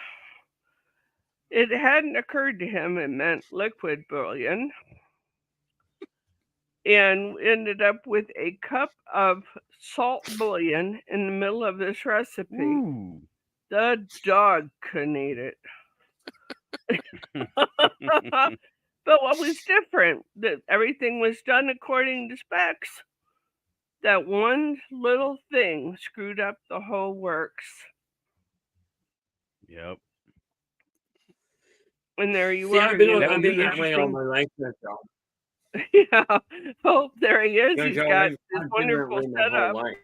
it hadn't occurred to him it meant liquid bouillon. and ended up with a cup of salt bouillon in the middle of this recipe. Ooh. The dog couldn't eat it. But what was different? That everything was done according to specs. That one little thing screwed up the whole works. Yep. And there you See, are. I've been, You That know, I've would been be that way all interesting. my life, Joe. yeah. Oh, there he is. Yeah, He's Joe, got I've this been that wonderful way my whole setup. life.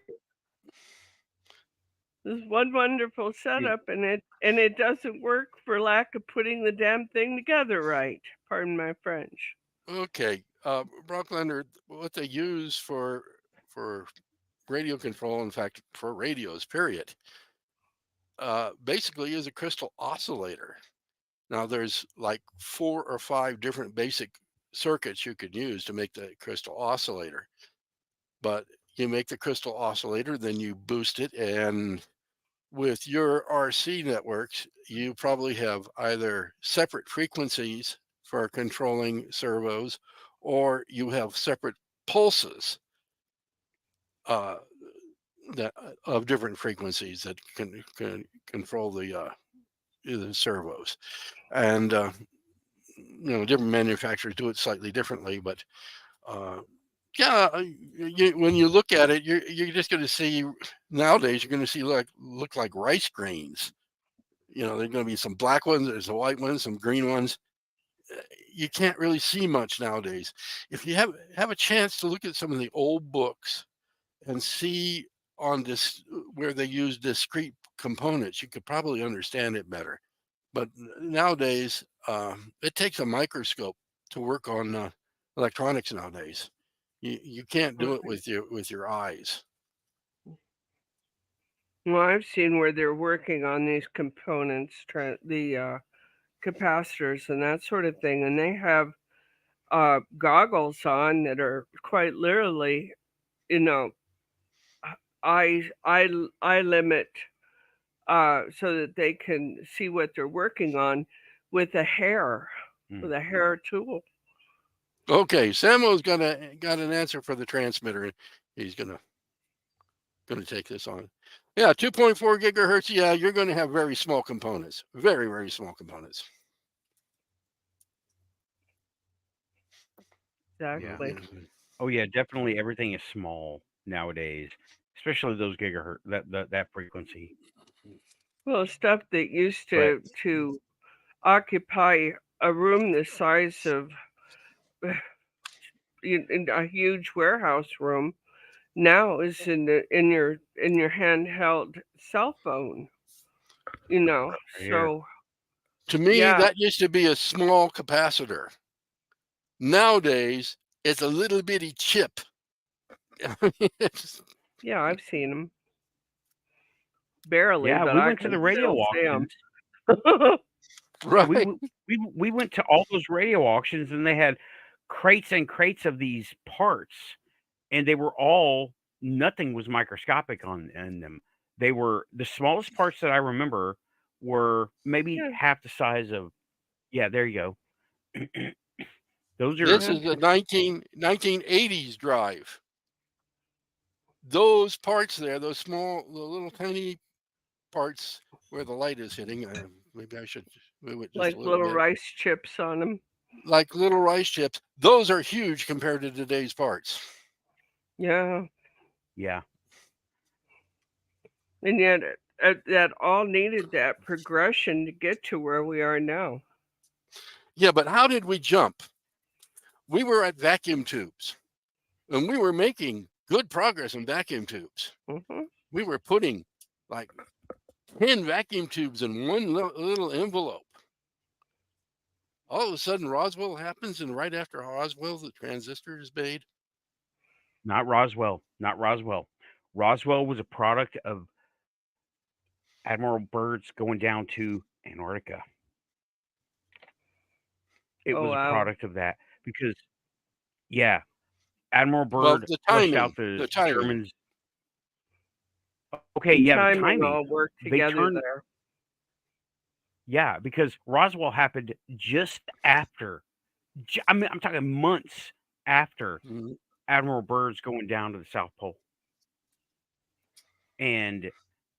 This one wonderful setup, and it doesn't work for lack of putting the damn thing together right. Pardon my French. Okay, Brock Leonard, what they use for radio control, in fact, for radios, period, basically is a crystal oscillator. Now, there's like 4 or 5 different basic circuits you could use to make the crystal oscillator. But you make the crystal oscillator, then you boost it, and with your RC networks, you probably have either separate frequencies for controlling servos, or you have separate pulses that of different frequencies that can control the servos. And different manufacturers do it slightly differently, but yeah, when you look at it, you're just going to see nowadays. You're going to see look like rice grains. There's going to be some black ones, there's a white ones, some green ones. You can't really see much nowadays. If you have a chance to look at some of the old books and see on this where they use discrete components, you could probably understand it better. But nowadays, it takes a microscope to work on electronics nowadays. You can't do it with your eyes. Well, I've seen where they're working on these components, the capacitors and that sort of thing, and they have goggles on that are quite literally, you know, eye limit, so that they can see what they're working on with a hair tool. Okay, Samuel's got an answer for the transmitter. He's gonna take this on. Yeah, 2.4 gigahertz. Yeah, you're going to have very small components, very, very small components. Exactly. Yeah. Oh yeah, definitely everything is small nowadays, especially those gigahertz that frequency. Well, stuff that used But to occupy a room the size of in a huge warehouse room now is in your handheld cell phone. right here. So To me, yeah, that used to be a small capacitor. Nowadays, it's a little bitty chip. yeah, I've seen them barely, Yeah, but we I went to can the radio still see them. auctions. Yeah, Right. we went to all those radio auctions, and they had crates and crates of these parts, and they were all nothing was microscopic in them. They were the smallest parts that I remember were maybe Yeah, half the size of. Yeah, there you go. Those are This yeah, is a 1980s drive. Those parts there, those small, the little tiny parts where the light is hitting. Maybe I should move it just like a little little bit. rice chips on them. Like little rice chips. Those are huge compared to today's parts. Yeah, yeah. and yet that all needed that progression to get to where we are now. Yeah, but how did we jump? We were at vacuum tubes, and we were making good progress in vacuum tubes. Hmm. We were putting like 10 vacuum tubes in one little envelope. All of a sudden, Roswell happens, and right after Roswell, the transistor is made. Not Roswell. Not Roswell. Roswell was a product of Admiral Byrd's going down to Antarctica. It Oh was a wow. product of that because, yeah, Admiral Well, Byrd the flushed out timing, the the timing. Germans. Okay, yeah, the Timing timing. all work They together turned, there. yeah, because Roswell happened just after. I'm talking months after Mhm. Admiral Byrd's going down to the South Pole. And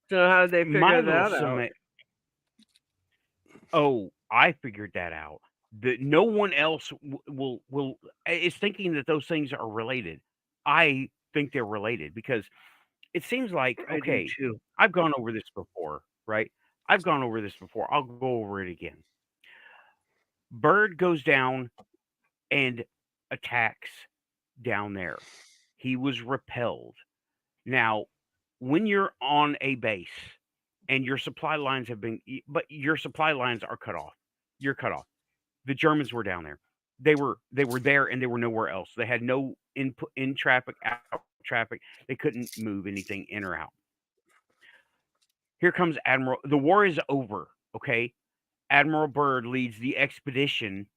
So how did they my figure little that out? I figured that out. That no one else will is thinking that those things are related. I think they're related because it seems like, I do okay, too. I've gone over this before, right? I've gone over this before. I'll go over it again. Byrd goes down and attacks down there. He was repelled. Now, when you're on a base and your supply lines but your supply lines are cut off. You're cut off. The Germans were down there. They were there and they were nowhere else. They had no input in traffic, out traffic. They couldn't move anything in or out. Here comes Admiral. The war is over. Okay, Admiral Byrd leads the expedition,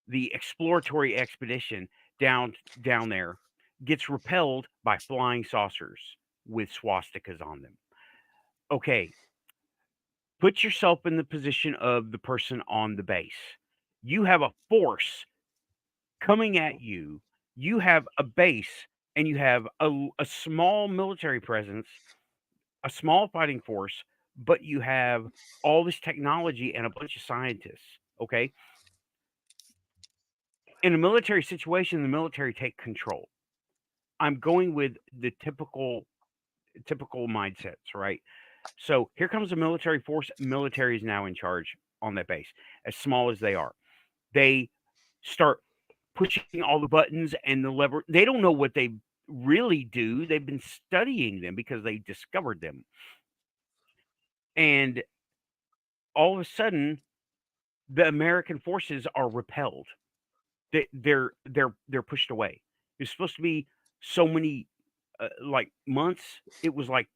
the exploratory expedition down there. Gets repelled by flying saucers with swastikas on them. Okay, put yourself in the position of the person on the base. You have a force coming at you. You have a base and you have a small military presence, a small fighting force, but you have all this technology and a bunch of scientists. Okay. In a military situation, the military take control. I'm going with the typical mindsets, right? So here comes the military force. Military is now in charge on that base, as small as they are. They start pushing all the buttons and the lever. They don't know what they really do. They've been studying them because they discovered them. And all of a sudden, the American forces are repelled. They're pushed away. It's supposed to be so many like months. It was like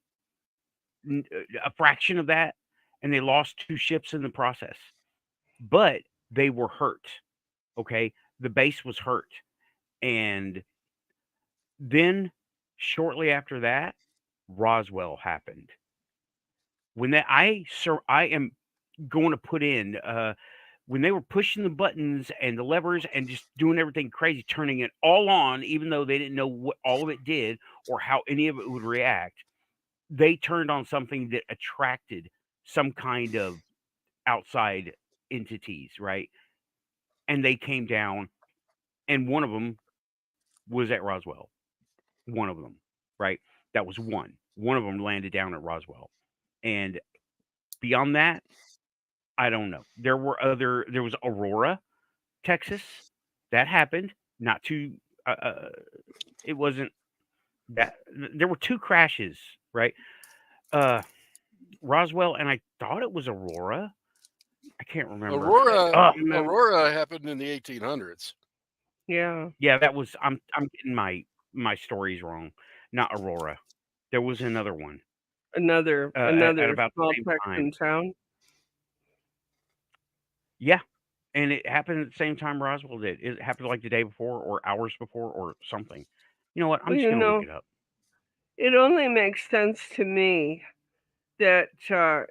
a fraction of that, and they lost 2 ships in the process. But they were hurt. Okay, the base was hurt, and then shortly after that, Roswell happened. When that I am going to put in when they were pushing the buttons and the levers and just doing everything crazy, turning it all on, even though they didn't know what all of it did or how any of it would react, they turned on something that attracted some kind of outside entities, right? And they came down, and one of them was at Roswell. One of them, right? That was one. One of them landed down at Roswell. And beyond that, I don't know. There was Aurora, Texas. That happened. Not too, it wasn't that, there were 2 crashes, right? Roswell, and I thought it was Aurora. I can't remember. Aurora happened in the 1800s. Yeah. Yeah, that was, I'm getting my stories wrong. Not Aurora. There was another one. Another at about the small same Texan town. Yeah, and it happened at the same time Roswell did. It happened like the day before or hours before or something. You know what? I'm Well, just gonna look it up. it only makes sense to me that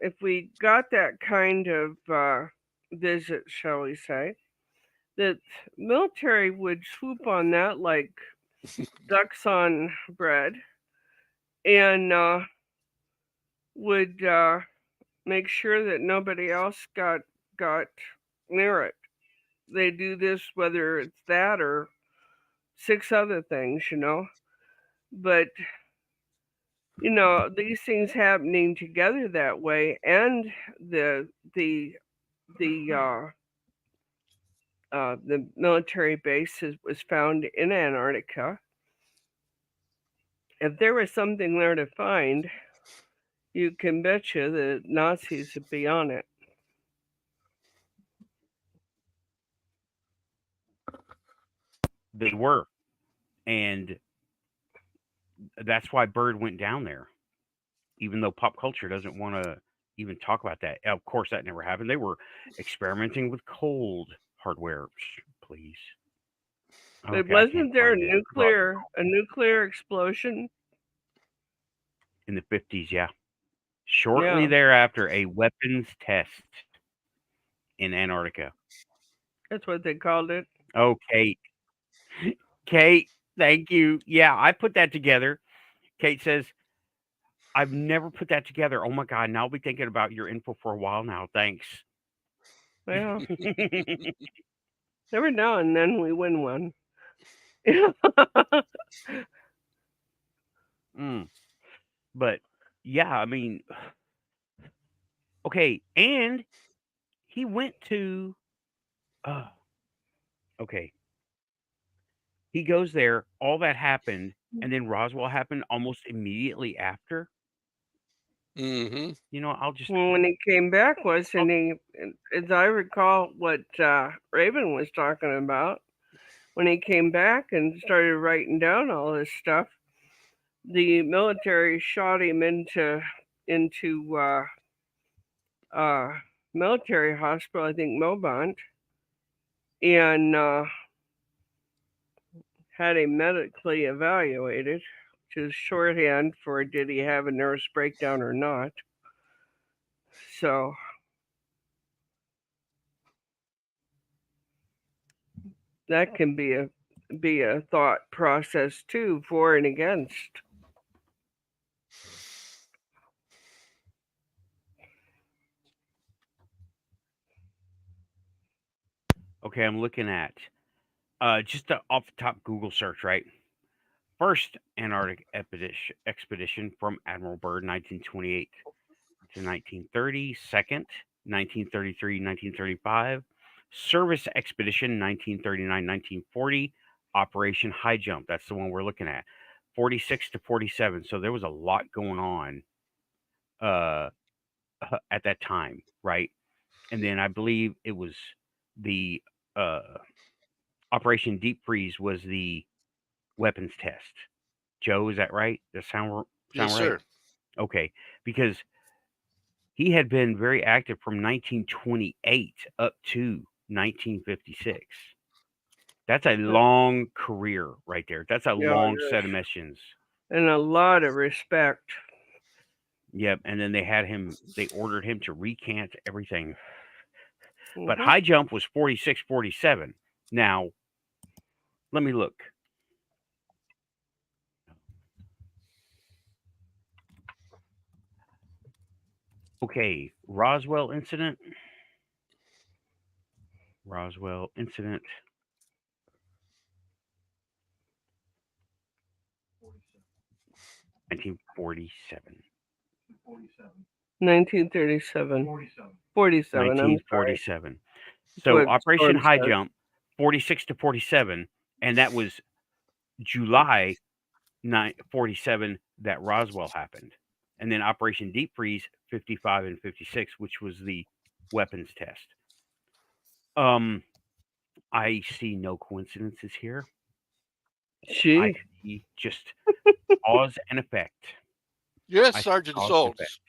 if we got that kind of visit, shall we say, that military would swoop on that like ducks on bread and would make sure that nobody else got near it. They do this whether it's that or 6 other things, But these things happening together that way, and the military base was found in Antarctica. If there was something there to find, you can bet you the Nazis would be on it. They were, and that's why Byrd went down there, even though pop culture doesn't want to even talk about that. Of course, that never happened. They were experimenting with cold hardware. Please. But Okay, I wasn't can't there a find it. nuclear explosion? In the 50s, yeah. Shortly Yeah. thereafter, a weapons test in Antarctica. That's what they called it. Oh, Kate. Kate, Thank you. Yeah, I put that together. Kate says, I've never put that together. Oh my God. Now I'll be thinking about your info for a while now. Thanks. Well, every now and then we win one. But yeah, I mean, okay. And he went to, okay. He goes there. All that happened. And then Roswell happened almost immediately after. Mm-hmm. You know, I'll just, When he came back, wasn't he? As I recall, what Raven was talking about, when he came back and started writing down all this stuff, the military shot him into military hospital, I think Mobont, and had him medically evaluated, which is shorthand for did he have a nervous breakdown or not. So that can be a thought process too, for and against. okay, I'm looking at just off the top Google search, right? First Antarctic expedition from Admiral Byrd, 1928 to 1930. Second, 1933, 1935. Service expedition, 1939, 1940. Operation High Jump, that's the one we're looking at, 46 to 47. So there was a lot going on uh, at that time, right? And then I believe it was the uh, Operation Deep Freeze was the weapons test. Joe, is that right? Does that sound Yes, right? sir. Okay, because he had been very active from 1928 up to 1956. That's a long career right there. That's a Yeah, long it set is. of missions. And a lot of respect. Yep, and then they ordered him to recant everything. But Mhm. high jump was 46, 47. Now, let me look. Okay, Roswell incident. Roswell incident. 1947. 1937. 47. I'm sorry. 1947. That's So what Operation Storm High said. Jump, 46 to 47, and that was July 47 that Roswell happened. And then Operation Deep Freeze, 55 and 56, which was the weapons test. I see no coincidences here. I She. see just cause and effect. Yes, I see Sergeant cause and effect.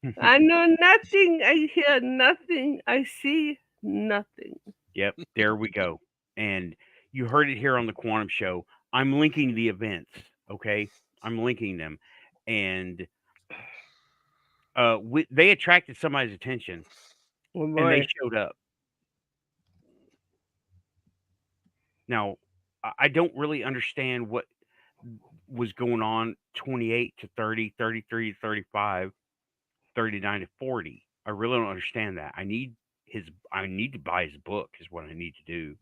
Saltz. I know nothing. I hear nothing. I see nothing. Yep, there we go. And you heard it here on the Quantum Show. I'm linking the events, okay? I'm linking them. And they attracted somebody's attention Oh and they boy. showed up. Now, I don't really understand what was going on 28 to 30, 33 to 35, 39 to 40. I really don't understand that. I need to buy his book is what I need to do.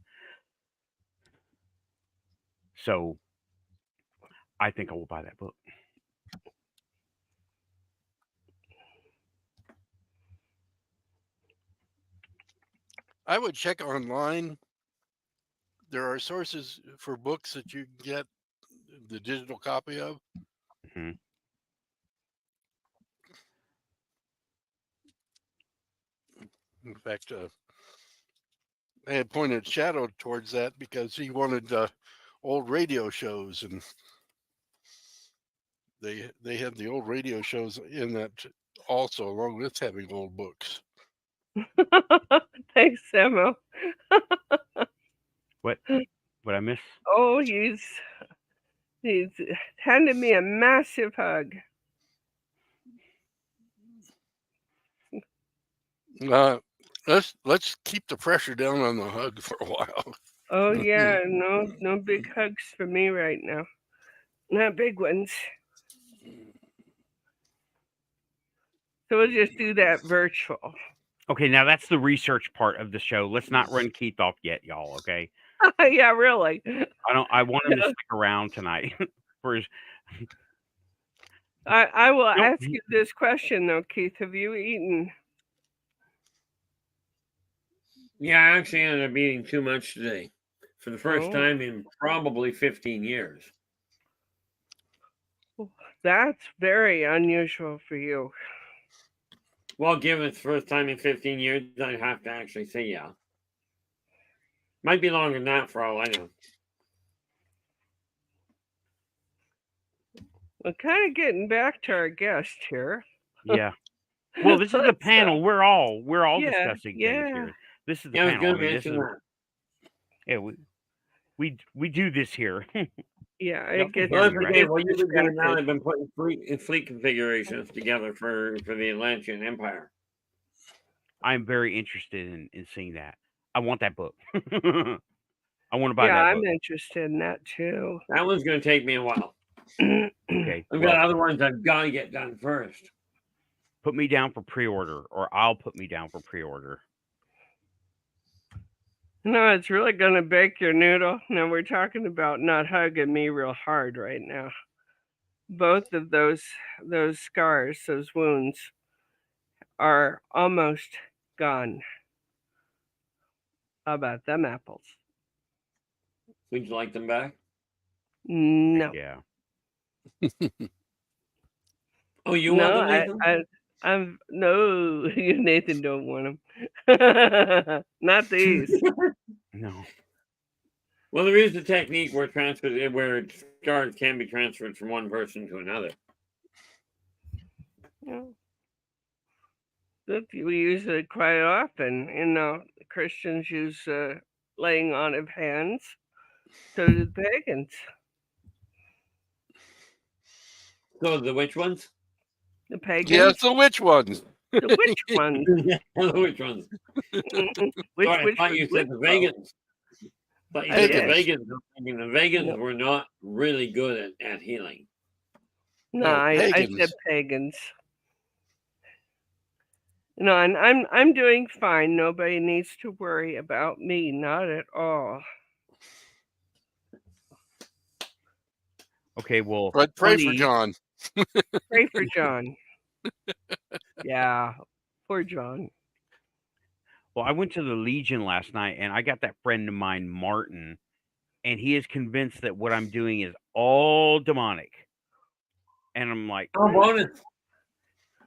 So I think I will buy that book. I would check online. There are sources for books that you can get the digital copy of. Hmm. In fact, I had pointed Shadow towards that because he wanted old radio shows, and they had the old radio shows in that also, along with having old books. Thanks, Samuel. What I miss? Oh, he's handed me a massive hug. Let's keep the pressure down on the hug for a while. Oh yeah, no big hugs for me right now. Not big ones. So we'll just do that virtual. Okay, now that's the research part of the show. Let's not run Keith off yet, y'all. Okay, Yeah, really. I want him to stick around tonight for his. I will Nope. ask you this question though, Keith. Have you eaten? Yeah, I actually ended up eating too much today for the first Oh. time in probably 15 years. That's very unusual for you. Well, given it's the first time in 15 years, I'd have to actually say yeah. Might be longer than that for all I know. We're kind of getting back to our guest here. Yeah. Well, this is the panel. We're all Yeah, discussing things yeah. here. This is the Yeah, I was panel. I going to mean, this mention is that. yeah. We do this here. Yeah, Yep, it gets, Well, Yeah, that's you're right. okay. Well, you've been doing that. distracted. I've been putting fleet configurations together for the Atlantean Empire. I'm very interested in seeing that. I want that book. I want to buy Yeah, that I'm book. interested in that too. That one's going to take me a while. Okay. I've Well, got other ones I've got to get done first. put me down for pre-order, or I'll put me down for pre-order. No, it's really gonna bake your noodle. Now we're talking about not hugging me real hard right now. Both of those scars, those wounds, are almost gone. How about them apples? Would you like them back? No, Yeah. Oh, you want no, them, Nathan? I'm no, you Nathan don't want them. Not these. No. Well, there is a technique where scars can be transferred from one person to another. Yeah. That we use it quite often. Christians use laying on of hands. So did pagans. So the which ones? The pagans. Yes, the witch ones. The witch ones. The which ones? Which Sorry, I thought you said the vegans. But you said the vegans. I mean, the vegans were not really good at healing. No, No, I said pagans. pagans. No, and I'm doing fine. Nobody needs to worry about me, not at all. Okay. Well, But pray for funny- John. Pray for John. Yeah, poor John. Well, I went to the Legion last night, and I got that friend of mine, Martin, and he is convinced that what I'm doing is all demonic. And I'm like, Oh, bonus.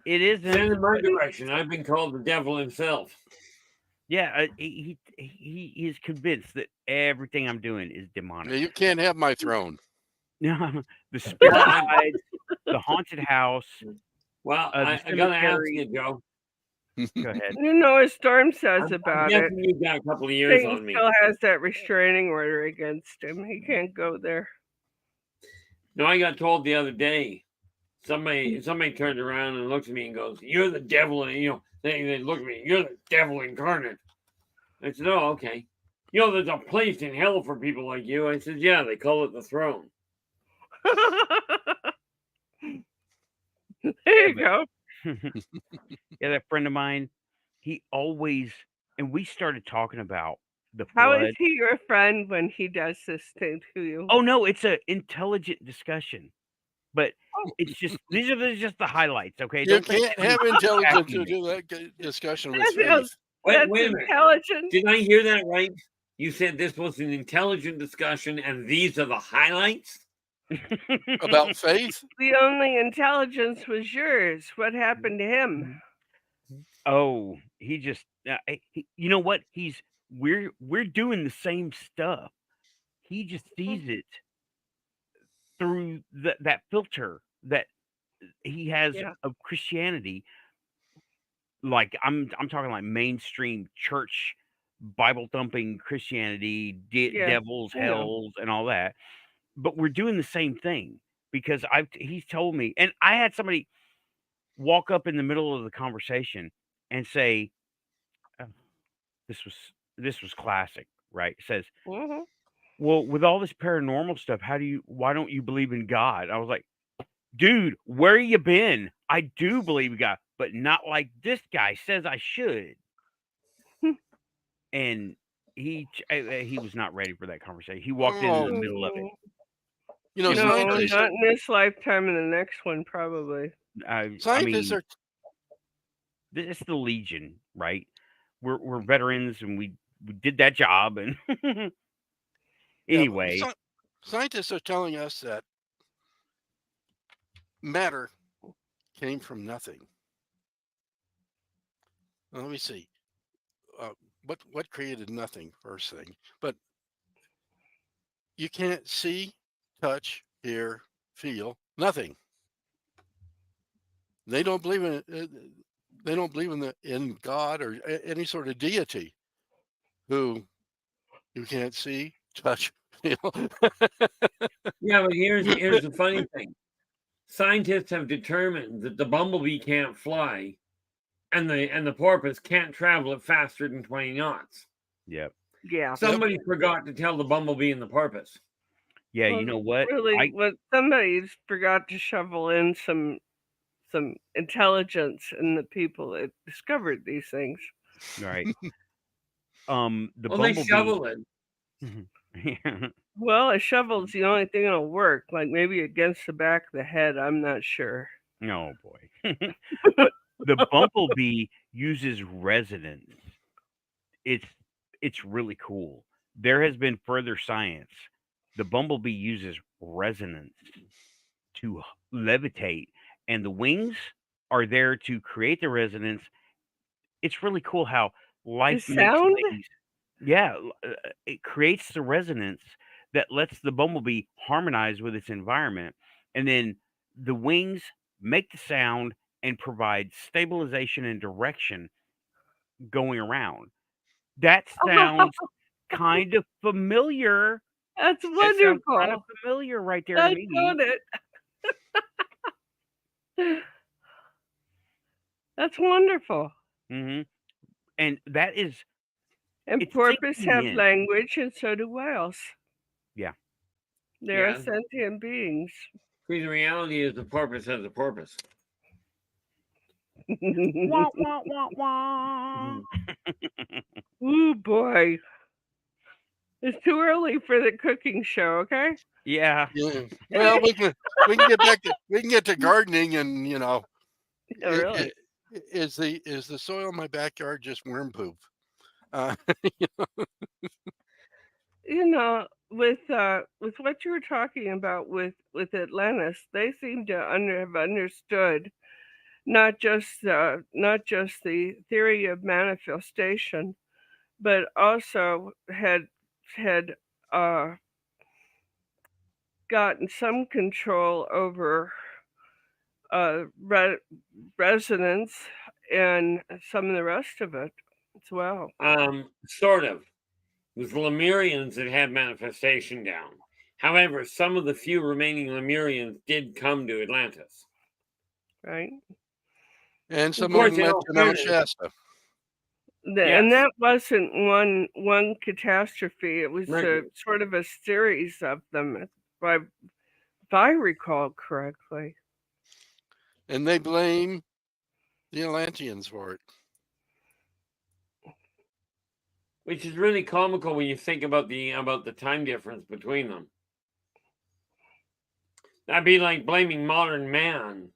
it isn't. Send in my direction. I've been called the devil himself. Yeah, he is convinced that everything I'm doing is demonic. Yeah, you can't have my throne. No, the spirit side, the haunted house. Well, The I got to ask cemetery. you, Joe. Go ahead. You know what Storm says I'm about it. guessing you've got a couple of years Satan on me. still has that restraining order against him. He can't go there. No, I got told the other day. Somebody turned around and looked at me and goes, "You're the devil," and they look at me. "You're the devil incarnate." I said, "Oh, okay." There's a place in hell for people like you. I said, "Yeah, they call it the throne." There you go. Yeah, that friend of mine, he always, and we started talking about the How flood. is he your friend when he does this thing to you? Oh no, it's an intelligent discussion, but it's just these are just the highlights. Okay, You Don't think can't he's have intelligence attacking to me. do that discussion with That faith. is- Wait That's a minute. intelligent. Did I hear that right? You said this was an intelligent discussion, and these are the highlights? About faith? The only intelligence was yours. What happened to him? Oh, he just, you know what? We're doing the same stuff. He just sees it through that filter that he has Yeah. of Christianity. Like I'm talking like mainstream church, Bible thumping Christianity, Yeah, devils, I know. hells, and all that. But we're doing the same thing because he's told me, and I had somebody walk up in the middle of the conversation and say, "Oh, this was classic," right? Says, Mhm. well, with all this paranormal stuff, why don't you believe in God? I was like, dude, where you been? I do believe in God, but not like this guy says I should. And he was not ready for that conversation. He walked in the Oh, middle of it. Mhm. you know, It was No, scientists crazy. not in this lifetime. In the next one, probably. I scientists mean, are it's the Legion, right? We're veterans, and we did that job. And yeah, anyway, scientists are telling us that matter came from nothing. Now, let me see. Uh, what created nothing? First thing, but you can't see, touch, hear, feel nothing. They don't believe in they don't believe in God or any sort of deity who you can't see, touch, feel. Yeah, but here's the funny thing. Scientists have determined that the bumblebee can't fly and the porpoise can't travel at faster than 20 knots. yep, Yeah. Somebody forgot to tell the bumblebee and the porpoise. yeah. You Well, know what? really, what somebody's forgot to shovel in some intelligence in the people that discovered these things. Right. The Well, they bumblebee. shovel it. Yeah. Well, a shovel's the only thing that'll work. Like maybe against the back of the head. I'm not sure. Oh boy. The bumblebee uses resonance. It's it's really cool. There has been further science. The bumblebee uses resonance to levitate, and the wings are there to create the resonance. It's really cool how The life makes sound? things. Yeah, it creates the resonance that lets the bumblebee harmonize with its environment, and then the wings make the sound and provide stabilization and direction going around. That sounds kind of familiar. That's It sounds kind of wonderful. familiar right there to I me. got it. That's wonderful. Hmm. And that is, And it's porpoise sinking have in. language, and so do whales. Yeah. They're Yeah. sentient beings. See, the reality is the porpoise has a porpoise. Wah, wah, wah, wah. Ooh boy. It's too early for the cooking show, okay? Yeah. Yeah. Well, we can get to gardening, and Oh, really? is the soil in my backyard just worm poop? Uh, You know, with what you were talking about with Atlantis, they seem to have understood not just the theory of manifestation, but also had uh, gotten some control over resonance and some of the rest of it as well. Sort of. It was the Lemurians that had manifestation down. However, some of the few remaining Lemurians did come to Atlantis. Right? and Of some of course, them in went all to Mount fairness, Shasta. And yes, that wasn't one catastrophe. It was Mercury. sort of a series of them, if I recall correctly. And they blame the Atlanteans for it. Which is really comical when you think about the time difference between them. That'd be like blaming modern man.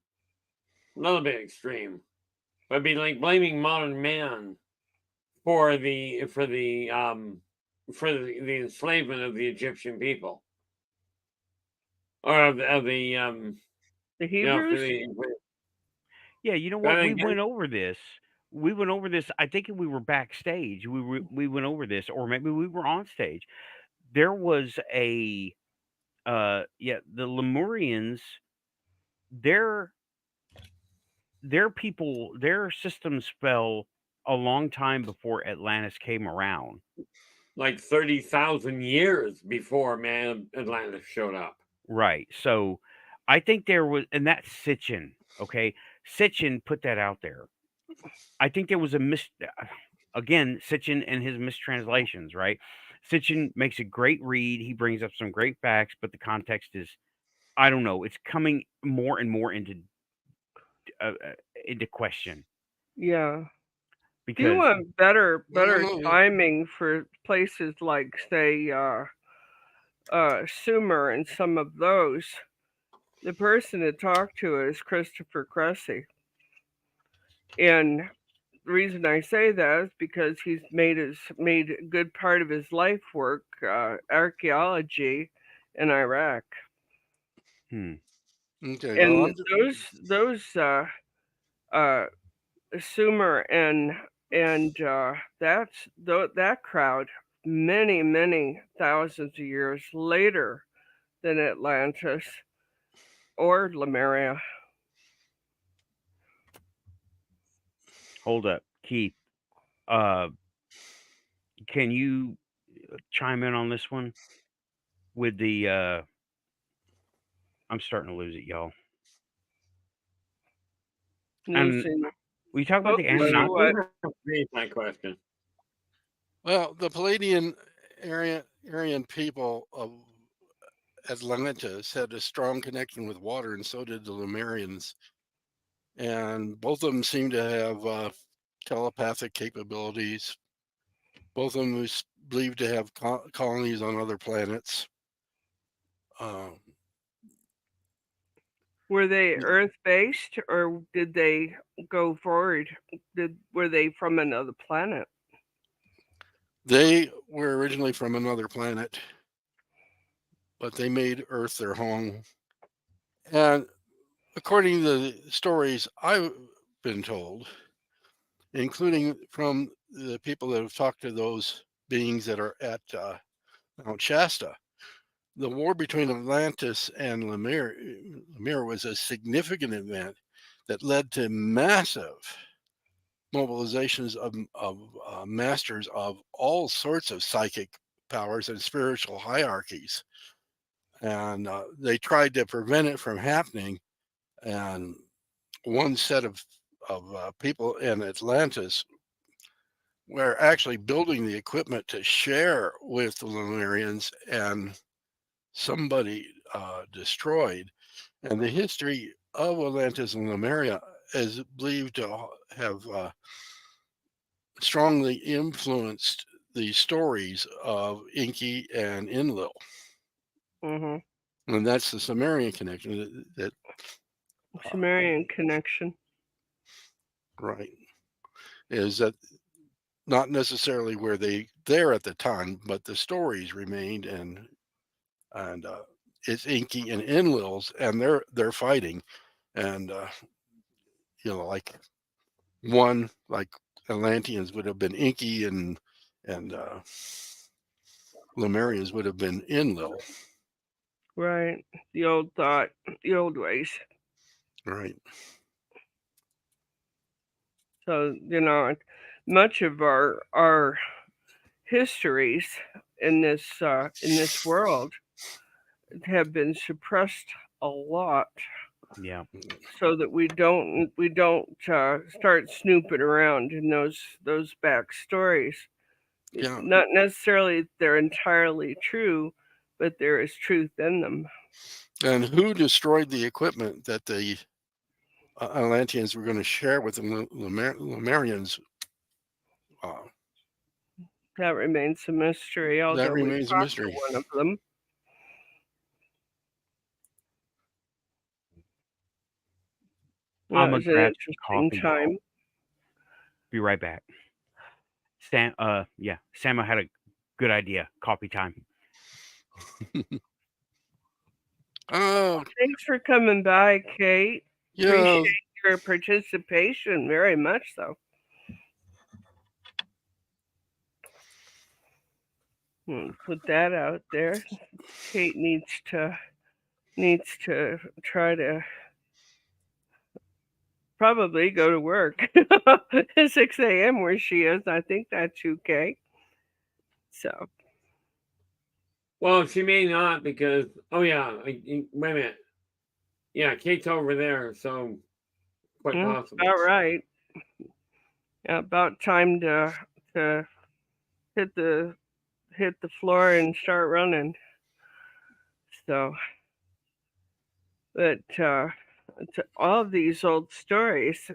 A little bit extreme. But it'd be like blaming modern man for the enslavement of the Egyptian people. Or of the The you know, for Hebrews? the Yeah, you know I what? We think went over this. We went over this. I think we were backstage. We went over this, or maybe we were on stage. There was a yeah, the Lemurians, their people, their systems fell a long time before Atlantis came around. like 30,000 years before man Atlantis showed up. Right. So I think there was, and that's Sitchin. Okay. Sitchin put that out there. I think there was a again, Sitchin and his mistranslations, right? Sitchin makes a great read. He brings up some great facts, but the context is, I don't know, it's coming more and more into question Yeah. Do you because want better No. timing for places like, say, Sumer and some of those? The person to talk to is Christopher Cressy, and the reason I say that is because he's made a good part of his life work archaeology in Iraq, Okay. Well, and those uh, Sumer and that crowd many thousands of years later than Atlantis or Lemuria. hold up, Keith. Uh, can you chime in on this one with the? I'm starting to lose it, y'all. And Losing we talk about the focus But I or Anunnaki. what? do have to read my question. well, the Palladian Aryan people of Atlantis had a strong connection with water, and so did the Lemurians. And both of them seem to have telepathic capabilities. Both of them was believed to have colonies on other planets. Um, Were they Earth based or did they go forward? Were they from another planet? they were originally from another planet, but they made Earth their home. And according to the stories I've been told, including from the people that have talked to those beings that are at Mount Shasta, the war between Atlantis and Lemur was a significant event that led to massive mobilizations of masters of all sorts of psychic powers and spiritual hierarchies. And they tried to prevent it from happening. And one set of people in Atlantis were actually building the equipment to share with the Lemurians, and somebody destroyed. And the history of Atlantis and Lemuria is believed to have strongly influenced the stories of Enki and Enlil. Mm-hmm. And that's the Sumerian connection. That Sumerian connection. right, is that not necessarily where they there at the time, but the stories remained, and it's Enki and Enlil's, and they're fighting, and like one like Atlanteans would have been Enki, and Lemurians would have been Enlil. Right. The old thought, the old ways. Right. So, much of our histories in this world have been suppressed a lot, Yeah. so that we don't start snooping around in those back stories. Yeah. Not necessarily they're entirely true, but there is truth in them. And who destroyed the equipment that the Atlanteans were going to share with the Lemurians? Uh, That remains a mystery, that although we remains a talked to mystery. one of them. I'm That gonna was an grab some interesting coffee. time. Be right back. Sam had a good idea. Coffee time. Oh, Thanks for coming by, Kate. yeah. Appreciate your participation very much, though. Put that out there. Kate needs to try to probably go to work at 6 a.m. where she is. I think that's okay. So, Well, she may not because wait a minute. Yeah, Kate's over there, so quite possible. about right. Yeah, about time to hit the hit the floor and start running. So, but all of these old stories,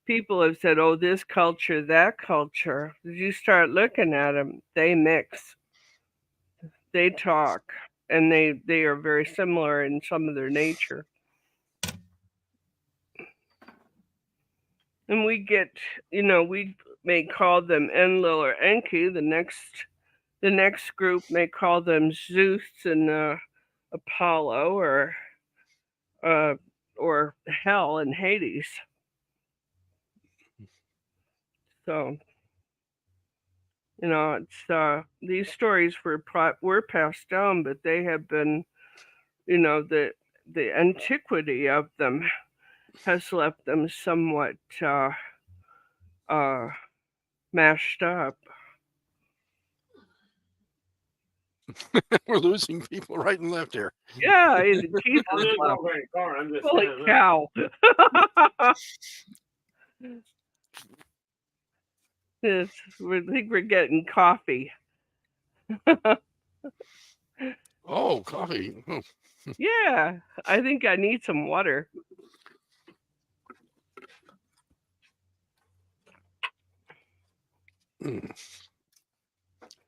people have said, "Oh, this culture, that culture." You start looking at them; they mix, they talk, and they are very similar in some of their nature. And we get, we may call them Enlil or Enki. The next group may call them Zeus and Apollo, or Hell and Hades. So, it's these stories were passed down, but they have been, the antiquity of them has left them somewhat mashed up. We're losing people right and left here. Yeah, Keith I'm is not like, going very far. I'm just holy standing there. cow. I think we're getting coffee. Oh, coffee. Oh. Yeah, I think I need some water.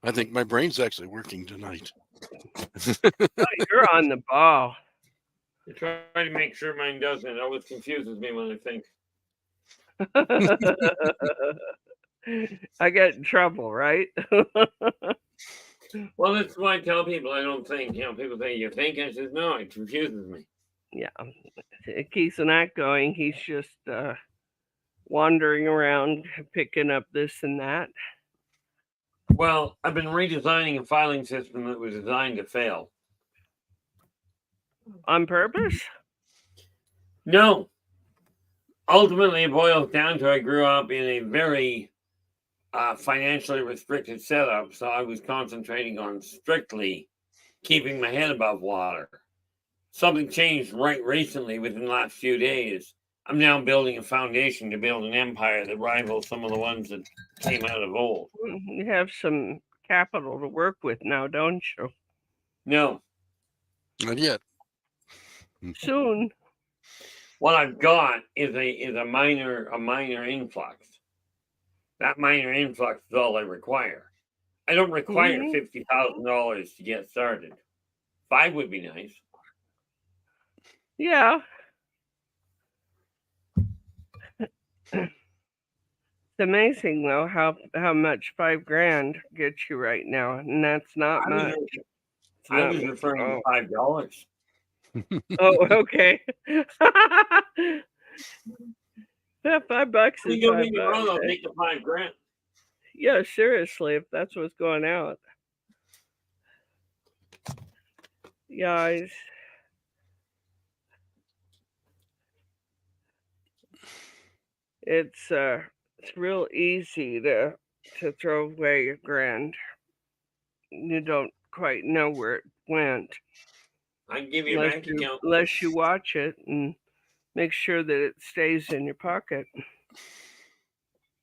I think my brain's actually working tonight. Oh, you're on the ball. I try to make sure mine doesn't. It always confuses me when I think. I get in trouble, right? Well, that's why I tell people I don't think. People say, "You think?" I says, "No, it confuses me." Yeah, Keith's not going. He's just wandering around, picking up this and that. Well, I've been redesigning a filing system that was designed to fail. On purpose? No. Ultimately, it boils down to I grew up in a very financially restricted setup, so I was concentrating on strictly keeping my head above water. Something changed right recently within the last few days. I'm now building a foundation to build an empire that rivals some of the ones that came out of old. You have some capital to work with now, don't you? No. Not yet. Soon. What I've got is a minor influx. That minor influx is all I require. I don't require $50,000 to get started. 5 would be nice. Yeah. It's amazing though how much $5,000 gets you right now, and that's not much. I was referring to $5. Oh, okay. Yeah, $5 is You don't $5. get me wrong, I'll take the $5,000. Yeah, seriously, if that's what's going out. Yeah, it's real easy to throw away $1,000. You don't quite know where it went. I can give you a bank account. Unless you watch it and make sure that it stays in your pocket.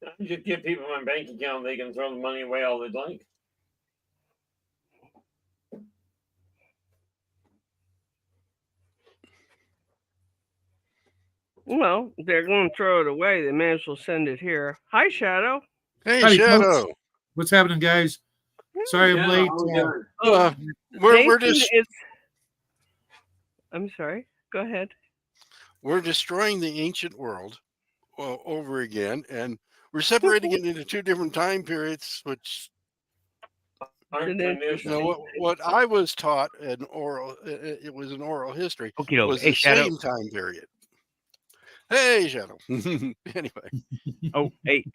I just give people my bank account, they can throw the money away all they'd like. Well, they're going to throw it away. They may as well send it here. Hi, Shadow. Hey, Howdy, Shadow. folks. What's happening, guys? Sorry I'm late. We're just. I'm sorry. Go ahead. We're destroying the ancient world over again, and we're separating it into 2 different time periods, which. What I was taught in oral, it was an oral history, was the same time period. Hey, Shadow. Anyway. Oh, hey.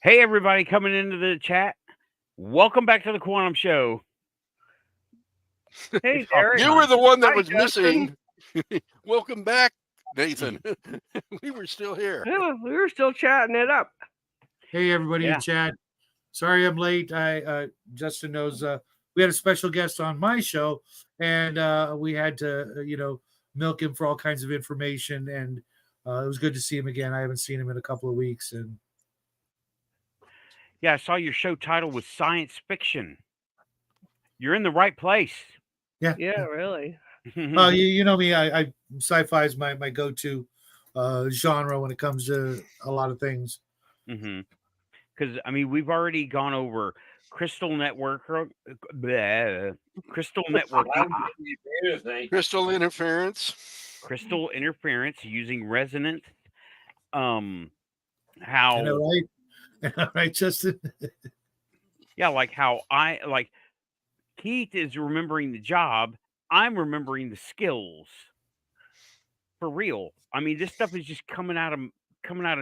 Hey, everybody coming into the chat. Welcome back to the Quantum Show. Hey, Derek. You were the one that was missing. Welcome back, Nathan. We were still here. Yeah, we were still chatting it up. Hey, everybody in chat. Sorry I'm late. Justin knows we had a special guest on my show, and we had to, milk him for all kinds of information, and it was good to see him again. I haven't seen him in a couple of weeks. And yeah, I saw your show title was science fiction. you're in the right place. Yeah. Yeah, really. You know me. I sci-fi is my go-to genre when it comes to a lot of things. Because I mean, we've already gone over crystal network, crystal networking, Crystal interference. crystal interference using resonance. I How know, right? Right, Justin. yeah, like how Keith is remembering the job. I'm remembering the skills. For real. I mean, this stuff is just coming out of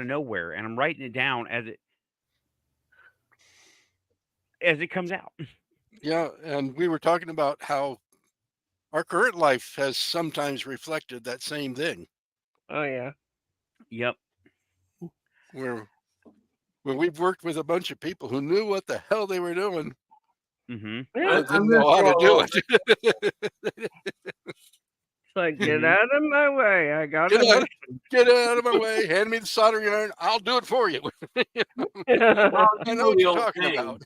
nowhere, and I'm writing it down as it comes out. Yeah, and we were talking about how our current life has sometimes reflected that same thing. Oh yeah. Yep. Where we've worked with a bunch of people who knew what the hell they were doing, Mm-hmm. Yeah. but didn't know how to do it. It's like, get out of my way. I got Get it. Get out of my way. Hand me the soldering iron. I'll do it for you. Well, I know what the you're old talking thing. about.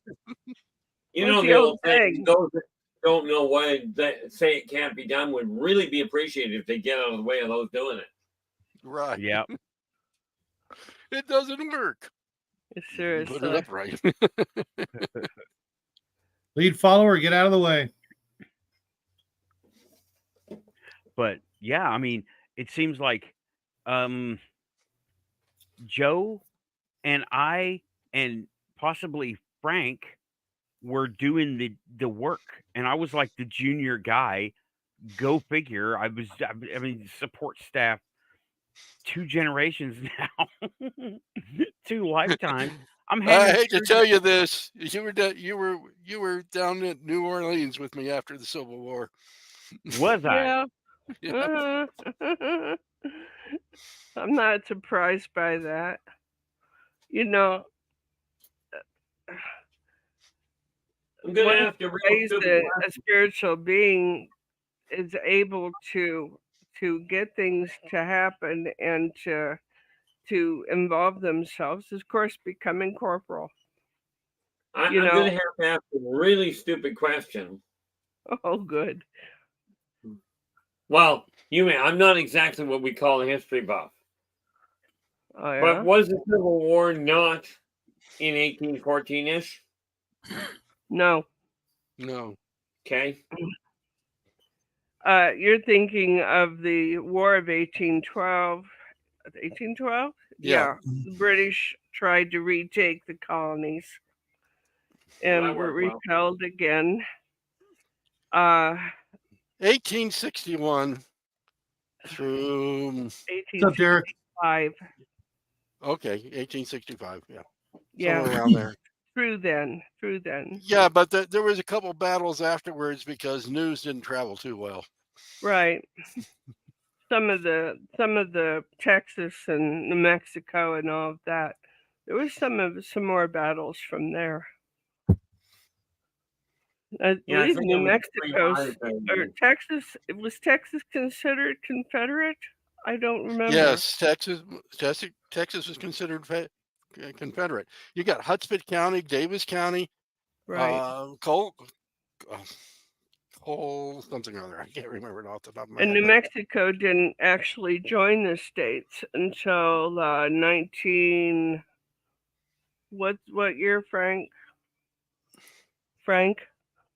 You What's know the the old old thing. thing? Those that don't know why that say it can't be done would really be appreciated if they get out of the way of those doing it. Right. Yep. It doesn't work. Seriously. Put it up right. Lead follower, get out of the way. But yeah, I mean, it seems like Joe and I and possibly Frank were doing the work, and I was like the junior guy. Go figure. I mean, support staff 2 generations now, 2 lifetimes. I'm I handing hate to through tell you this. You were down in New Orleans with me after the Civil War. was I? Yeah. I'm not surprised by that. You know, I'm gonna one have to ways that a spiritual being is able to get things to happen and to involve themselves is, of course, becoming corporal. I'm You know. gonna have to ask a really stupid question. Oh, good. Well, I'm not exactly what we call a history buff. Oh yeah. But was the Civil War not in 1814-ish? No. No. Okay. You're thinking of the War of 1812. 1812? Yeah. The British tried to retake the colonies and were repelled again. 1861 through 1865. Okay, 1865. Yeah. Yeah. Somewhere around there. Through then. Yeah, but there was a couple battles afterwards because news didn't travel too well. Right. Some of the Texas and New Mexico and all of that. There was some more battles from there. I believe New Mexico or Texas. Was Texas considered Confederate? I don't remember. Yes, Texas was considered Confederate. You got Hudspeth County, Davis County, right? Cole, something or other. I can't remember it off the top of my head. And New Mexico didn't actually join the states until 19. What year, Frank?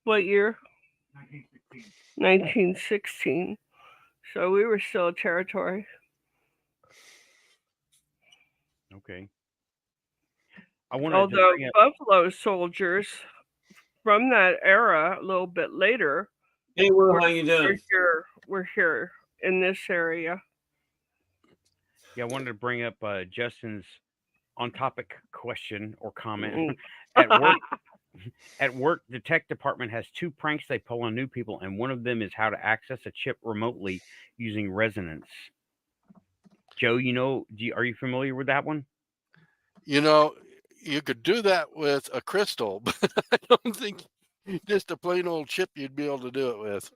What year? 1916. So we were still a territory. Okay. Although Buffalo soldiers from that era, a little bit later, hey, Will, how you doing? We're here in this area. Yeah, I wanted to bring up Justin's on-topic question or comment. At work, the tech department has 2 pranks they pull on new people, and one of them is how to access a chip remotely using resonance. Joe, are you familiar with that one? You could do that with a crystal, but I don't think just a plain old chip you'd be able to do it with.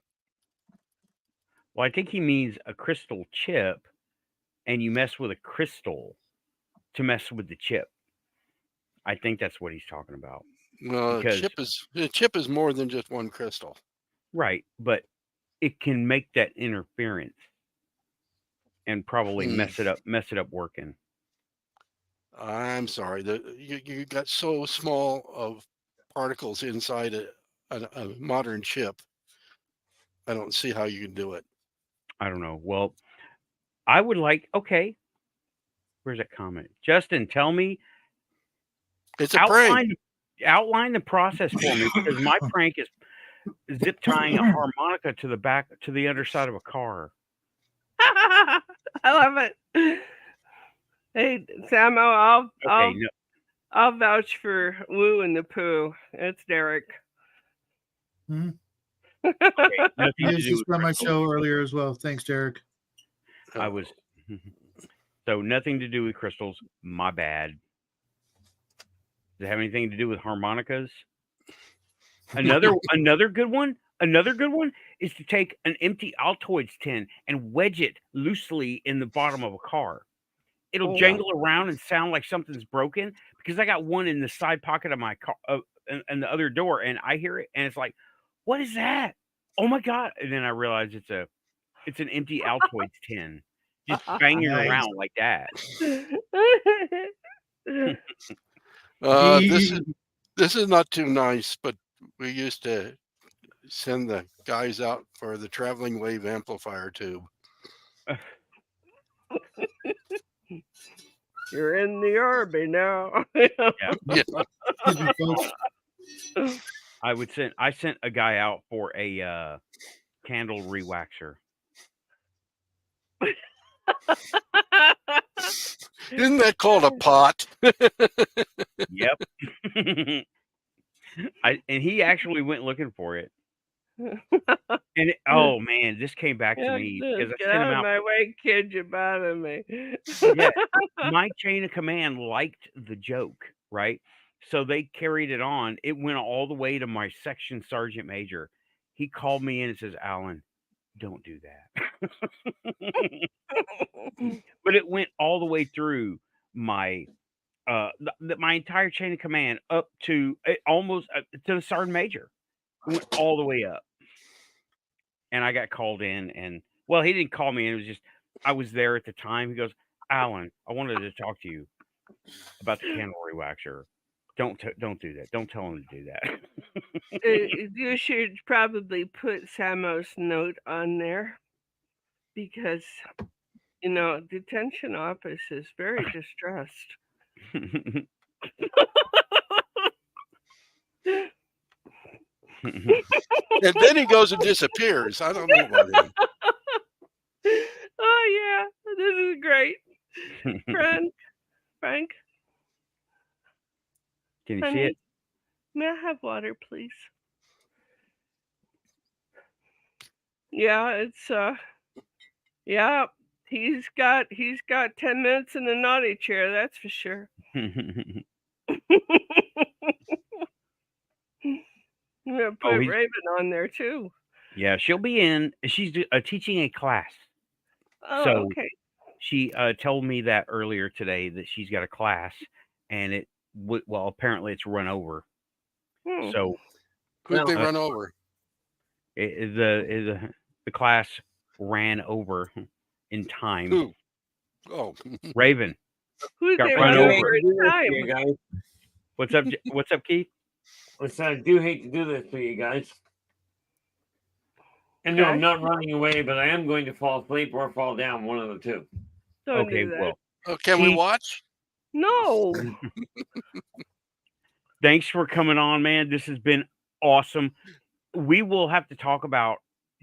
Well, I think he means a crystal chip, and you mess with a crystal to mess with the chip. I think that's what he's talking about. Well, because a chip is more than just one crystal. right, but it can make that interference and probably Hmm. mess it up working. I'm sorry. You got so small of particles inside a modern chip. I don't see how you can do it. I don't know. Well, I would like. Okay, where's that comment? Justin, tell me It's a prank. outline the process for me because my prank is zip tying a harmonica to the underside of a car. I love it. Hey, Samo, Okay, no, I'll vouch for Woo and the Pooh. It's Derek. Mhm. okay, nothing He to was do just with on my crystals. show earlier as well. Thanks, Derek. I was so nothing to do with crystals. My bad. Does it have anything to do with harmonicas? Another good one. Another good one is to take an empty Altoids tin and wedge it loosely in the bottom of a car. It'll Oh. jangle around and sound like something's broken because I got one in the side pocket of my car and the other door, and I hear it, and it's like, "What is that? Oh my god!" And then I realize it's an empty Altoids tin, just banging Nice. around like that. This is not too nice, but we used to send the guys out for the traveling wave amplifier tube. You're in the Army now. Yeah. Excuse me, folks. I sent a guy out for a candle rewaxer. Isn't that called a pot? Yep. And he actually went looking for it. And oh man, this came back to me because I Get sent him out of out. my way, kid. You're bothering me. Yeah, my chain of command liked the joke, right? So they carried it on. It went all the way to my section sergeant major. He called me in and says, "Alan, don't do that." But it went all the way through my my entire chain of command up to almost to the sergeant major. It went all the way up, and I got called in, and well, he didn't call me in. It was just I was there at the time. He goes, "Alan, I wanted to talk to you about the candle rewaxer. Don't do that. Don't tell him to do that." You should probably put Samo's note on there because, detention office is very distressed. And then he goes and disappears. I don't know about him. Oh, yeah. This is great. Frank, Can you see honey, it? may I have water, please? Yeah, it's yeah, he's got 10 minutes in the naughty chair, that's for sure. I'm gonna put he's- Raven on there too. Yeah, she'll be in. She's teaching a class. Oh, So okay. she told me that earlier today that she's got a class, and well, apparently it's run over. Hmm. So Who'd they run over? the class ran over in time. Who? Oh, Raven Who's got they run run over. over in time? You guys. What's up? What's up, Keith? Listen, I do hate to do this to you guys. And no, I'm not running away, but I am going to fall asleep or fall down, one of the two. Don't Okay, do that. well, oh, can we watch? No. thanks for coming on, man. This has been awesome. We will have to talk about,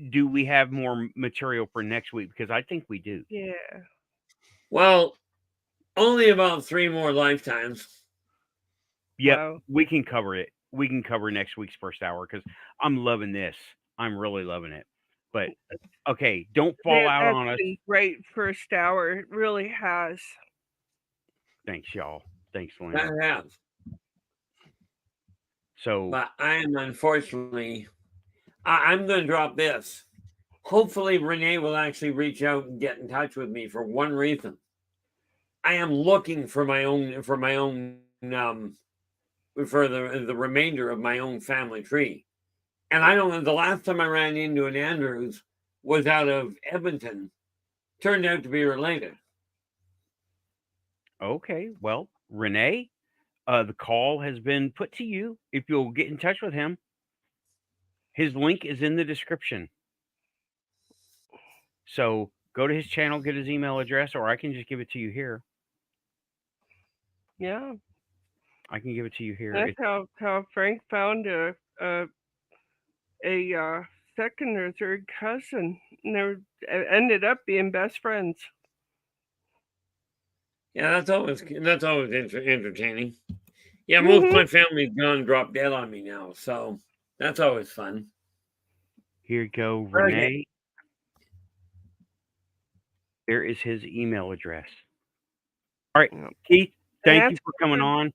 do we have more material for next week? Because I think we do. Yeah. Well, only about 3 more lifetimes. Yep, Wow. we can cover it. We can cover next week's first hour because I'm loving this. I'm really loving it. But okay, don't fall out That's on us. been great first hour. It really has. Thanks, y'all. Thanks, Lynn. I have. So, But I am unfortunately, I'm going to drop this. Hopefully, Renee will actually reach out and get in touch with me for one reason. I am looking for my own for the remainder of my own family tree. And I don't know, the last time I ran into an Andrews was out of Edmonton. Turned out to be related. Okay, well, Renee, the call has been put to you. If you'll get in touch with him, his link is in the description. So go to his channel, get his email address, or I can just give it to you here. Yeah, I can give it to you here. that's how Frank found a second or third cousin, and they ended up being best friends. Yeah, that's always entertaining. Yeah, most of my family's gone drop dead on me now, so that's always fun. Here you go, Renee. There is his email address. All right, Keith, thank you for coming on.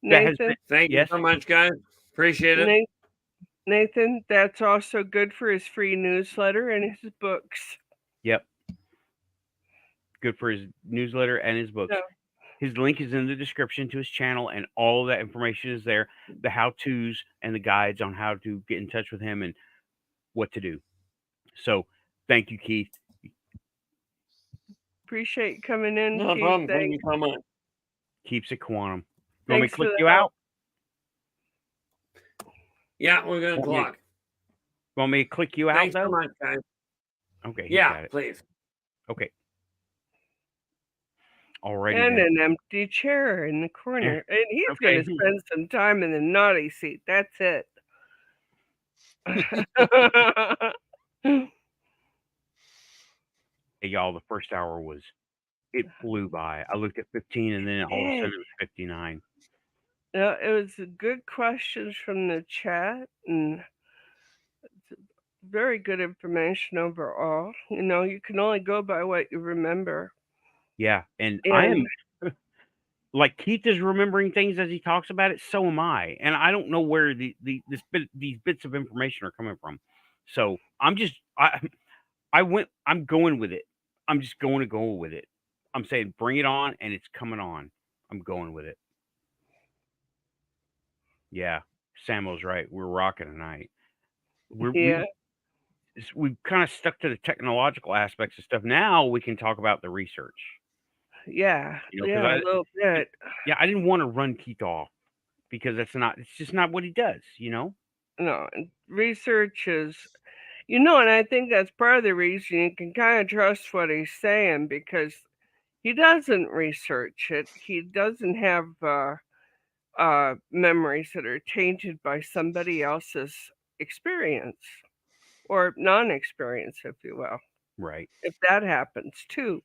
Nathan, thank you so much, guys. Appreciate it. Nathan, that's also good for his free newsletter and his books. Yep. Good for his newsletter and his books. Yeah. His link is in the description to his channel, and all of that information is there. The how-tos and the guides on how to get in touch with him and what to do. So, thank you, Keith. Appreciate you coming in. No Keith. problem. Thank you so much. Keeps it quantum. You want me to click you out? Yeah, we're going to clock. Want me to click you out, Thanks though? so much, guys. Okay. Yeah, please. Okay. Alrighty. And an empty chair in the corner. And he's going to spend some time in the naughty seat. That's it. Hey, y'all, the first hour it flew by. I looked at 15 and then all of a sudden it was 59. Yeah, it was good questions from the chat and very good information overall. You know, you can only go by what you remember. Yeah, and I am like Keith is remembering things as he talks about it. So am I, and I don't know where these bits of information are coming from. So I'm going with it. I'm just going to go with it. I'm saying bring it on, and it's coming on. I'm going with it. Yeah, Samuel's right. We're rocking tonight. We've kind of stuck to the technological aspects of stuff. Now we can talk about the research. Yeah, a little bit. Yeah, I didn't want to run Keith off because it's just not what he does, you know? No, research is, and I think that's part of the reason you can kind of trust what he's saying because he doesn't research it. He doesn't have memories that are tainted by somebody else's experience or non-experience, if you will. Right. If that happens too.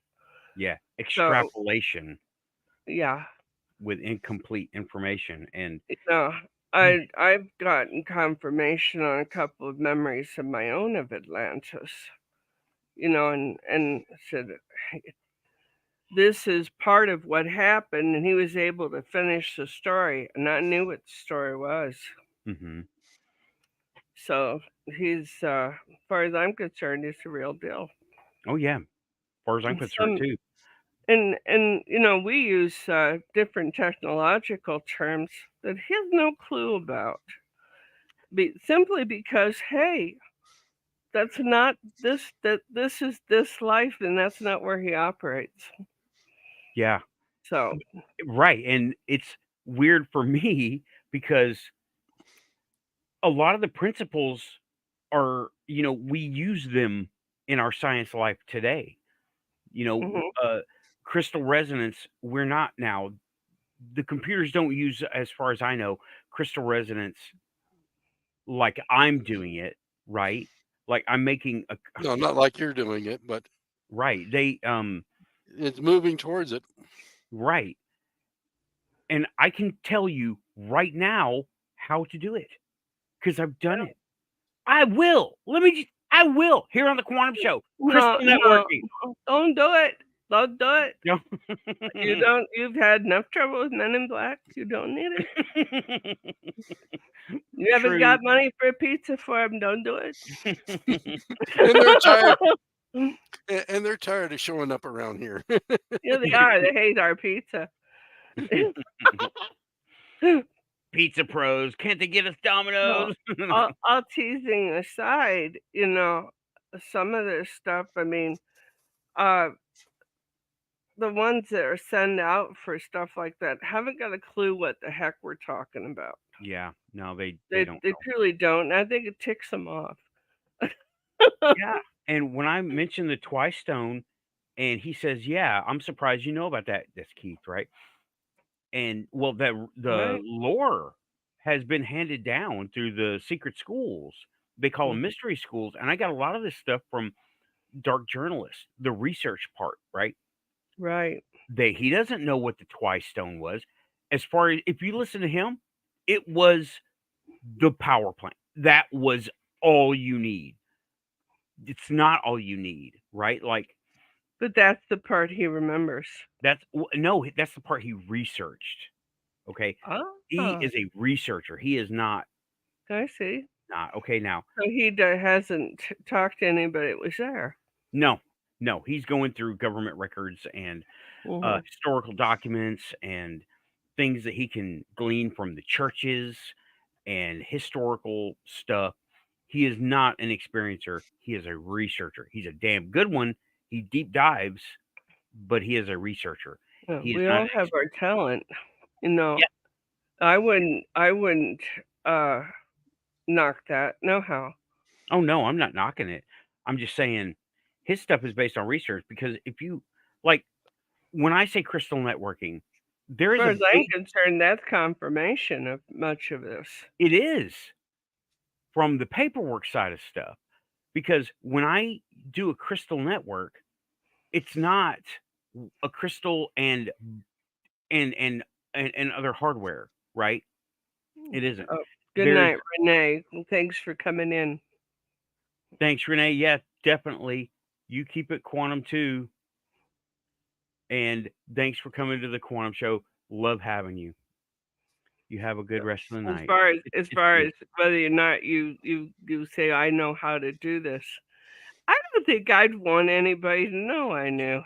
Yeah. Extrapolation. Yeah. With incomplete information. And I've gotten confirmation on a couple of memories of my own of Atlantis, and said, this is part of what happened, and he was able to finish the story, and I knew what the story was. Mm-hmm. So he's, as far as I'm concerned, he's the real deal. Oh yeah, as far as I'm concerned too. And we use different technological terms that he has no clue about, simply because that's not this. This is this life, and that's not where he operates. Yeah. So. Right, and it's weird for me because a lot of the principles are, we use them in our science life today. Crystal resonance, we're not now. The computers don't use, as far as I know, crystal resonance like I'm doing it, right? Like I'm making a... No, not like you're doing it, but... Right. It's moving towards it. Right. And I can tell you right now how to do it because I've done it. I will. I will. Here on the Quantum Show. Crystal Networking. Don't do it. Don't do it. No. You've had enough trouble with Men in Black. You don't need it. You haven't got money for a pizza for them. Don't do it. And they're tired. And they're tired of showing up around here. Yeah, they are. They hate our pizza. Pizza pros, can't they get us Well, Domino's? all teasing aside, some of this stuff, I mean, uh, the ones that are sent out for stuff like that haven't got a clue what the heck we're talking about. Yeah, no, they They don't they know. truly don't. And I think it ticks them off. Yeah, and when I mentioned the Twice Stone, and he says, "Yeah, I'm surprised you know about that." That's Keith, right? And well, the Right. lore has been handed down through the secret schools. They call them Mhm. mystery schools, and I got a lot of this stuff from dark journalists, the research part, right? Right. He doesn't know what the Twice Stone was. As far as if you listen to him, it was the power plant. That was all you need. It's not all you need, right? Like But that's the part he remembers. no, that's the part he researched. Okay, he Ah, is a researcher. He is not I see. okay now. So he hasn't talked to anybody that was there. No, no, he's going through government records and Mhm. historical documents and things that he can glean from the churches and historical stuff. He is not an experiencer. He is a researcher. He's a damn good one. He deep dives, but he is a researcher. Yeah, He is we not all an have our talent. You know, yeah. I wouldn't uh knock that. No how. Oh no, I'm not knocking it. I'm just saying his stuff is based on research because if you like when I say crystal networking, there As is far a as I'm big concerned, that's confirmation of much of this. it is from the paperwork side of stuff because when I do a crystal network, it's not a crystal and and and other hardware, right? It isn't. Oh, good There's night, Renee. And thanks for coming in. thanks, Renee. Yeah, definitely. You keep it quantum too. And thanks for coming to the quantum show. Love having you. You have a good rest of the As night. far as It's good. whether or not you say I know how to do this, I don't think I'd want anybody to know I knew.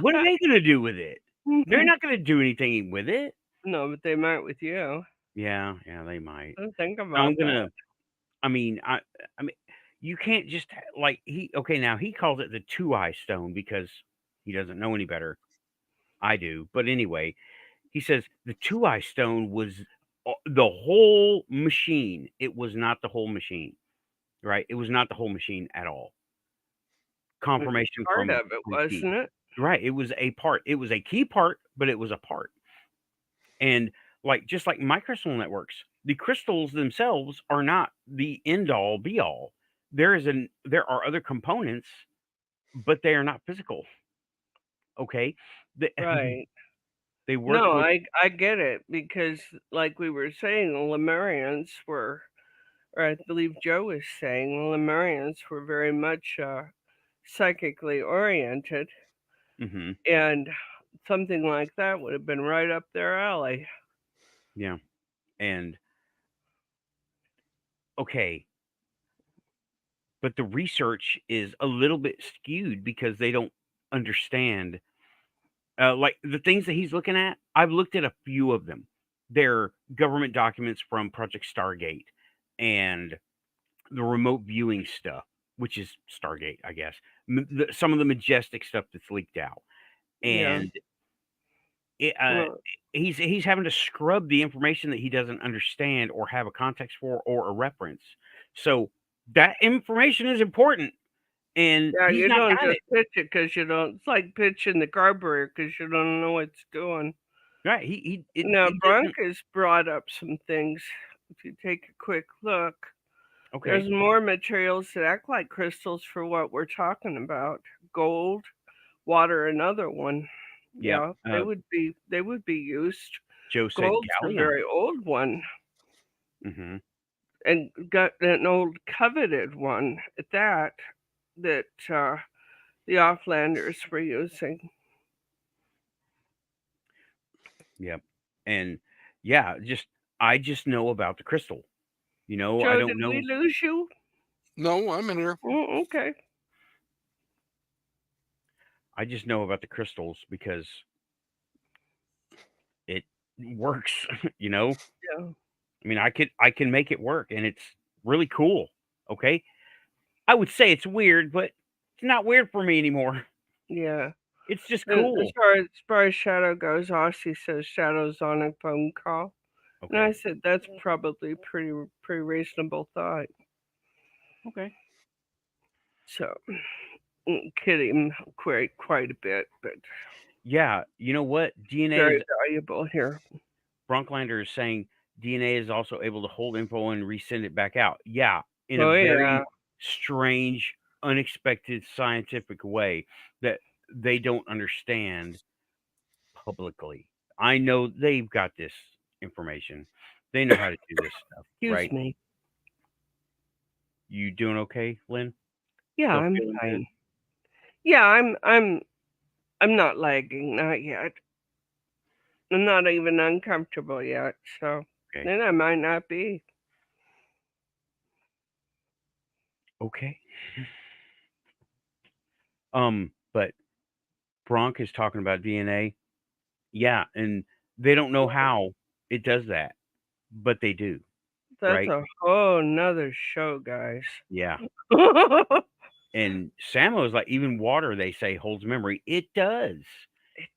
What are they gonna do with it? They're not gonna do anything with it. No, but they might with you. Yeah, yeah, they might. Don't think I'm about that. gonna. I mean, I mean, you can't just like he. Okay, now he calls it the two-eye stone because he doesn't know any better. I do, but anyway, he says the two-eye stone was the whole machine. It was not the whole machine, right? It was not the whole machine at all. It was Confirmation part from of it, Keith. wasn't it? Right, it was a part. It was a key part, but it was a part. And like just like my crystal networks, the crystals themselves are not the end all be all. There are other components, but they are not physical. Okay, they, Right. they work No, with. I get it because, like we were saying, the Lemurians were, or I believe Joe was saying, the Lemurians were very much psychically oriented, Hmm. and something like that would have been right up their alley. Yeah, and okay, but the research is a little bit skewed because they don't understand. Like the things that he's looking at, I've looked at a few of them. They're government documents from Project Stargate and the remote viewing stuff, which is Stargate, I guess. Some of the majestic stuff that's leaked out, Yeah. and it, Well, he's having to scrub the information that he doesn't understand or have a context for or a reference. So that information is important, and yeah, he's you not don't got just it pitch it because you don't. It's like pitching the carburetor because you don't know what it's doing. right. Now, He doesn't. Bronca's brought up some things. If you take a quick look, Okay. there's more materials that act like crystals for what we're talking about. Gold, water, another one. Yep. Yeah, they would be used. Joe said Gold's a gallium. very old one, Hmm. and got an old coveted one at that. That the offlanders were using. Yep. And yeah, I just know about the crystal. I Joe, don't did we know. lose you? No, I'm in here. Oh, okay. I just know about the crystals because it works, you know? Yeah. I mean, I can make it work, and it's really cool, okay? I would say it's weird, but it's not weird for me anymore. Yeah. It's just And cool. as far as Shadow goes, Aussie says Shadow's on a phone call. And I Okay. said that's probably pretty reasonable thought. Okay. So kidding quite a bit, but Yeah, you know what? DNA very is valuable here. Bronklander is saying DNA is also able to hold info and resend it back out. Yeah, in a Oh yeah. very strange, unexpected scientific way that they don't understand publicly. I know they've got this information. They know how to do this stuff, Excuse right? me. You doing okay, Lynn? Yeah, Still I'm feeling good? fine. Yeah, I'm not lagging, not yet. I'm not even uncomfortable yet, so Okay. then I might not be. Okay. But Bronk is talking about DNA. Yeah, and they don't know how it does that, but they do, That's right? a whole nother show, guys. Yeah. And Samo is like, even water, they say, holds memory. It does.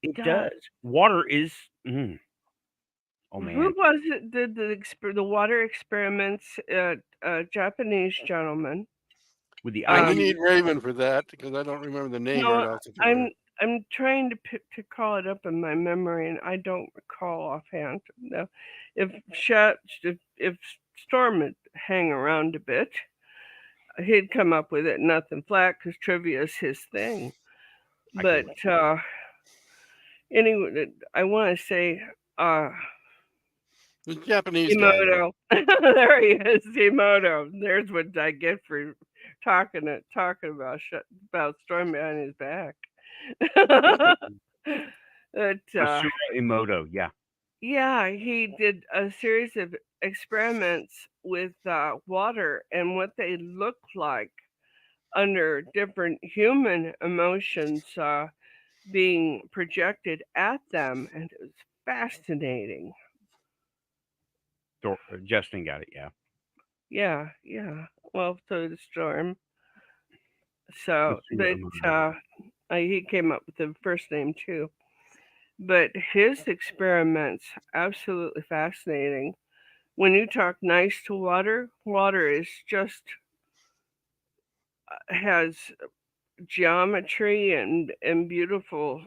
It does. does. Water is. Oh Who man, was it did the water experiments? Japanese gentleman. with the We ice. Um, need Raven for that because I don't remember the name right no, off the top of my head. I'm trying to call it up in my memory, and I don't recall offhand. No, if Storm would hang around a bit, he'd come up with it. Nothing flat because trivia is his thing. I But can anyway, I want to say The Japanese guy. Emoto. There he is, Emoto. There's what I get for talking about Storm behind his back. But Masura Emoto. Yeah. yeah, he did a series of experiments with water and what they look like under different human emotions being projected at them, and it was fascinating. Justin got it. Yeah. Yeah, yeah. Well, so did Storm. So, Masura Emoto. he came up with the first name too. But his experiments absolutely fascinating. When you talk nice to water, water is just has geometry and beautiful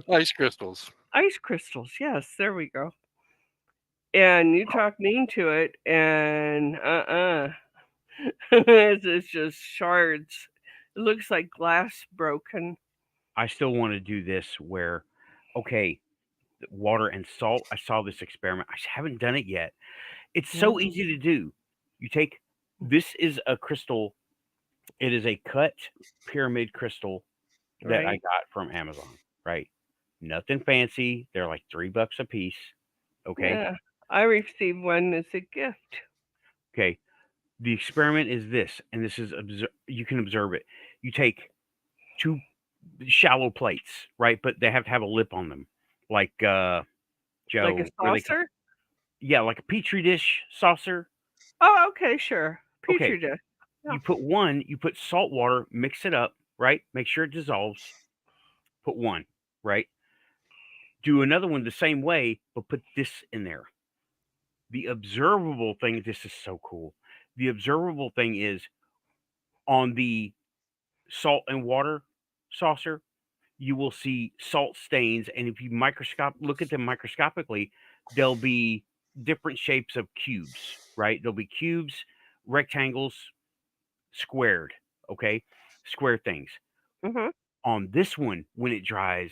Ice crystals. ice crystals. Yes, there we go. And you talk mean to it, and it's just shards. It looks like glass broken. I still want to do this where, okay, water and salt. I saw this experiment. I haven't done it yet. It's so easy to do. You take this is a crystal. It is a cut pyramid crystal that I Right. got from Amazon, right? Nothing fancy. They're like $3 a piece. Okay. Yeah. I received one as a gift. Okay. The experiment is this, and this is you can observe it. You take two shallow plates, right? But they have to have a lip on them, like Like a Joe. What are they called? saucer? Yeah, like a petri dish saucer. Oh, okay, sure. Okay. Petri dish. Yeah. You put salt water, mix it up, right? Make sure it dissolves. Put one, right? Do another one the same way, but put this in there. The observable thing, this is so cool. The observable thing is on the salt and water saucer, you will see salt stains. And if you look at them microscopically, there'll be different shapes of cubes, right? There'll be cubes, rectangles, squared, okay? Square things. Mm-hmm. On this one, when it dries,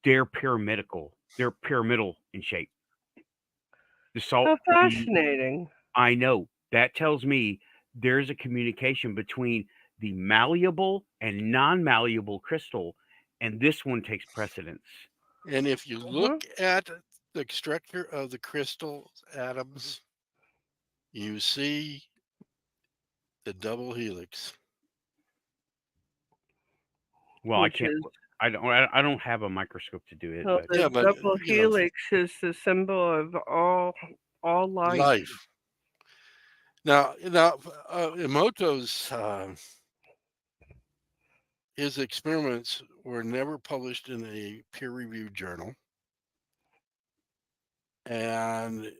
they're pyramidal. They're pyramidal in shape. The salt. How fascinating. I know. That tells me there's a communication between the malleable and non-malleable crystal, and this one takes precedence. And if you look at the structure of the crystal atoms, you see the double helix. Well, Which is I don't have a microscope to do it, Well, but the Yeah, but double helix is the symbol of all life. life. Now, Emoto's his experiments were never published in a peer-reviewed journal, and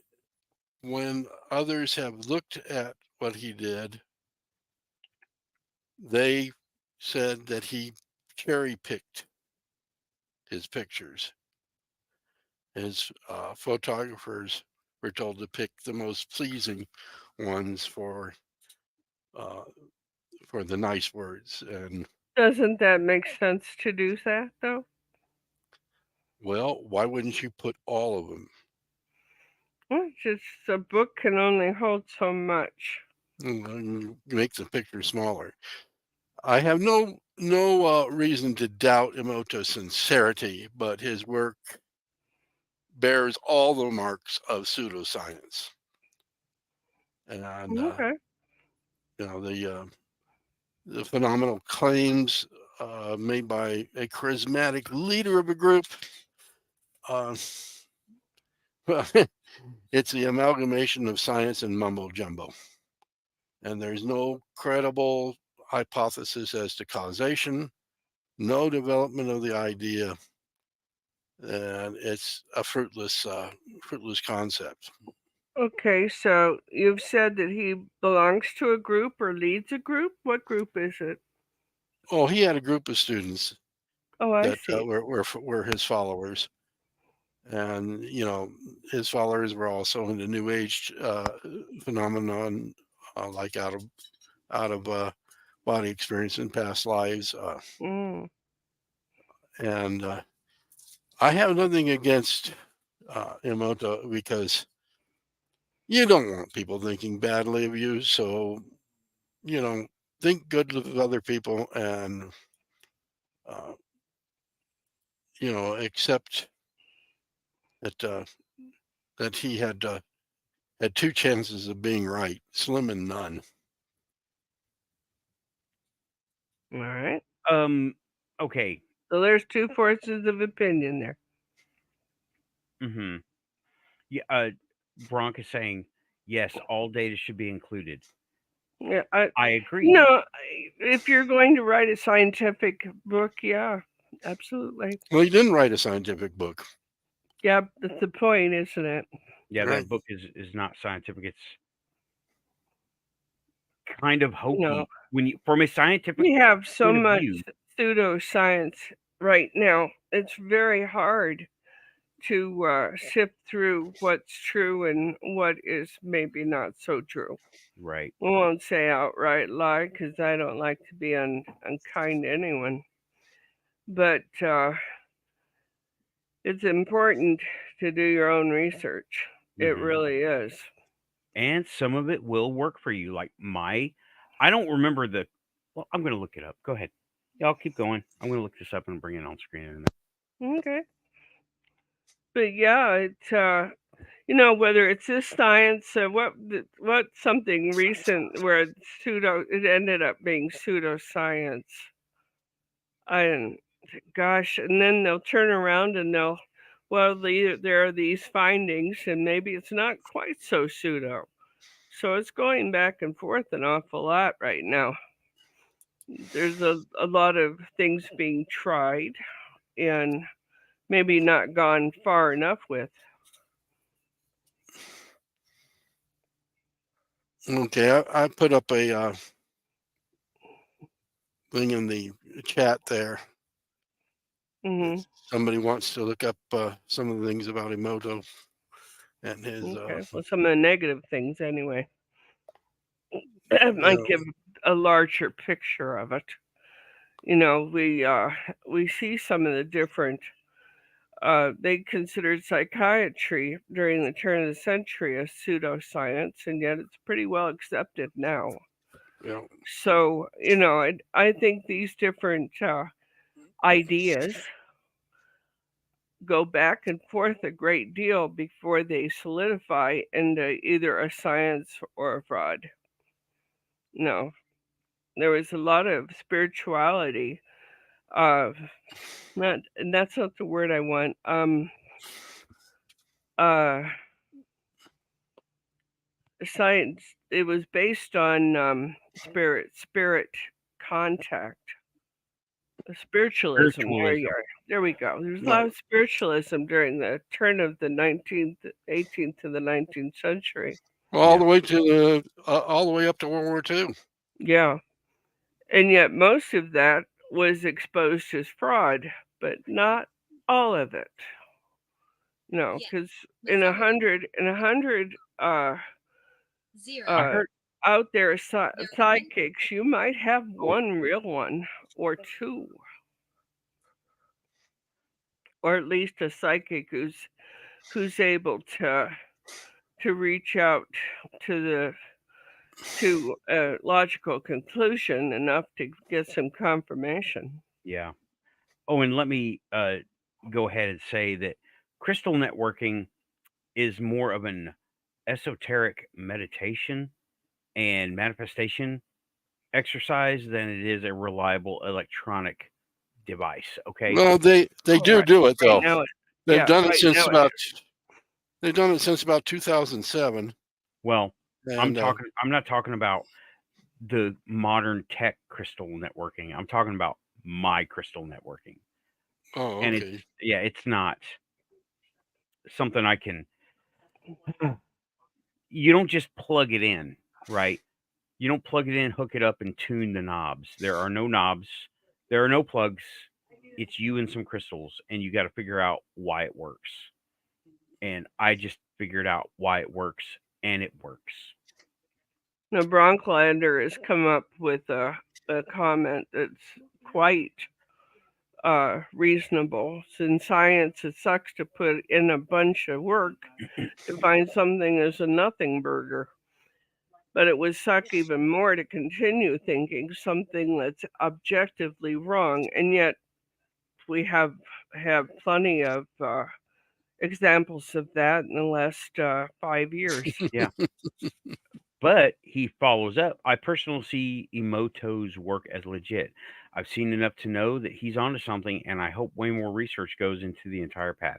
when others have looked at what he did, they said that he cherry-picked his pictures. His photographers were told to pick the most pleasing ones for the nice words. And Doesn't that make sense to do that though? well, why wouldn't you put all of them? Well, just a book can only hold so much. And make the picture smaller. I have no reason to doubt Emoto's sincerity, but his work bears all the marks of pseudoscience. And Okay. The phenomenal claims made by a charismatic leader of a group. It's the amalgamation of science and mumbo jumbo. And there's no credible hypothesis as to causation, no development of the idea, and it's a fruitless concept. Okay, so you've said that he belongs to a group or leads a group. What group is it? Oh, he had a group of students Oh, I that see. were his followers, and his followers were also in the New Age phenomenon, like out of body experience in past lives, Mm. and I have nothing against Emoto, because you don't want people thinking badly of you. So, think good of other people, and, uh, accept that he had two chances of being right, slim and none. All right. Okay. So there's two forces of opinion there. Mm-hmm. Yeah. Bronk is saying yes, all data should be included. Yeah, I agree. if you're going to write a scientific book, yeah, absolutely. Well, he didn't write a scientific book. Yeah, that's the point, isn't it? Yeah, Right. that book is not scientific. It's kind of hokey. When you, from a scientific We have so point of much view, pseudoscience right now. It's very hard to sift through what's true and what is maybe not so true. right? I won't say outright lie because I don't like to be unkind to anyone. But it's important to do your own research. It Mhm. really is. And some of it will work for you. Like I don't remember the. Well, I'm gonna look it up. Go ahead. Y'all keep going. I'm gonna look this up and bring it on screen in a minute. Okay. But yeah, whether it's this science, what something recent where it ended up being pseudoscience. Gosh, and then they'll turn around and there are these findings, and maybe it's not quite so pseudo. So it's going back and forth an awful lot right now. There's a lot of things being tried and maybe not gone far enough with. Okay, I put up a thing in the chat there. Hmm. If somebody wants to look up some of the things about Emoto and his. Okay, well, some of the negative things anyway. That might give a larger picture of it. We see some of the different. They considered psychiatry during the turn of the century as pseudoscience, and yet it's pretty well accepted now. Yeah. So, I think these different ideas go back and forth a great deal before they solidify into either a science or a fraud. No, there was a lot of spirituality And that's not the word I want. Science. It was based on spirit contact, spiritualism. There you are. There we go. There's a lot of spiritualism during the turn of the 18th to the 19th century. All the way to all the way up to World War II. Yeah, and yet most of that was exposed as fraud, but not all of it. No, because in 100 out there sidekicks, you might have one real one or two, or at least a psychic who's able to reach out to a logical conclusion enough to get some confirmation. Yeah. Oh, and let me go ahead and say that crystal networking is more of an esoteric meditation and manifestation exercise than it is a reliable electronic device. Okay. Well, they do it though. They've done it since about 2007. Well, I'm not talking about the modern tech crystal networking. I'm talking about my crystal networking. Oh, okay. And it's not something I can. You don't just plug it in, right? You don't plug it in, hook it up, and tune the knobs. There are no knobs. There are no plugs. It's you and some crystals, and you got to figure out why it works. And I just figured out why it works, and it works. Now, Bronklander has come up with a comment that's quite reasonable. In science, it sucks to put in a bunch of work to find something as a nothing burger. But it would suck even more to continue thinking something that's objectively wrong. And yet we have plenty of examples of that in the last 5 years. Yeah. But he follows up. I personally see Emoto's work as legit. I've seen enough to know that he's onto something, and I hope way more research goes into the entire path.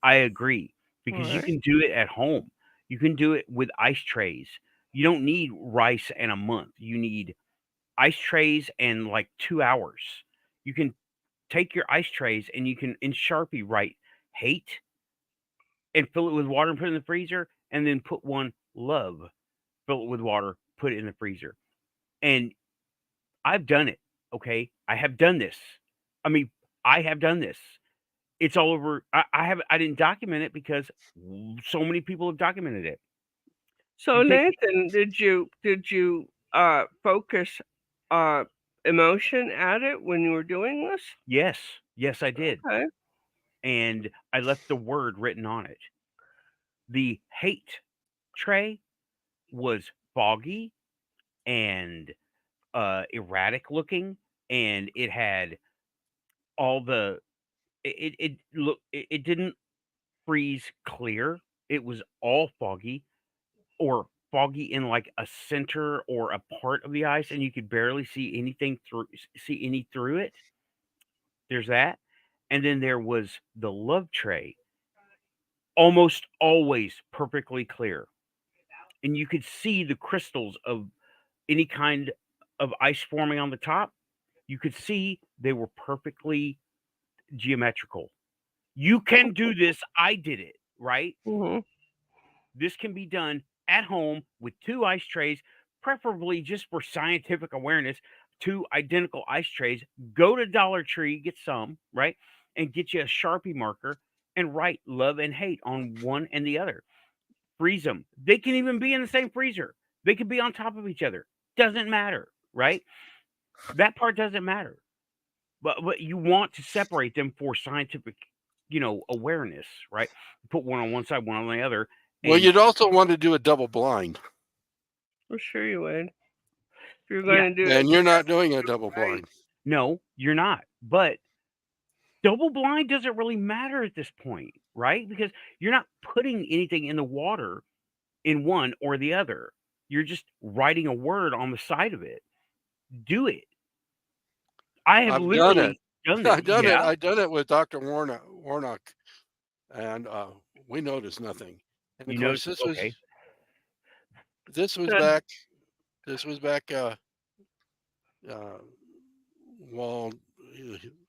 I agree, because you can do it at home. You can do it with ice trays. You don't need rice and a month. You need ice trays and like 2 hours. You can take your ice trays and you can in Sharpie write hate and fill it with water and put it in the freezer, and then put one love, fill it with water, put it in the freezer. And I've done it. Okay. I have done this. I mean, I have done this. It's all over. I didn't document it because so many people have documented it. So Nathan, did you focus emotion at it when you were doing this? Yes, I did. Okay. And I left the word written on it. The hate tray was foggy and erratic looking, and it had all the it didn't freeze clear. It was all foggy, or foggy in like a center or a part of the ice, and you could barely see anything through it. There's that. And then there was the love tray, almost always perfectly clear, and you could see the crystals of any kind of ice forming on the top. You could see they were perfectly geometrical. You can do this. I did it, right? Mm-hmm. This can be done at home with 2 ice trays, preferably just for scientific awareness. 2 identical ice trays. Go to Dollar Tree, get some, right? And get you a Sharpie marker and write love and hate on one and the other. Freeze them. They can even be in the same freezer. They could be on top of each other. Doesn't matter, right? That part doesn't matter. But you want to separate them for scientific, awareness, right? Put one on one side, one on the other. Well, you'd also want to do a double blind. Well, sure you would. If you're going to do it. And you're not doing a double blind. No, you're not. But double blind doesn't really matter at this point, right? Because you're not putting anything in the water in one or the other. You're just writing a word on the side of it. Do it. I have literally done this. Yeah. I done it with Dr. Warnock, and we noticed nothing. And of You know, course, okay. this was Good. back. While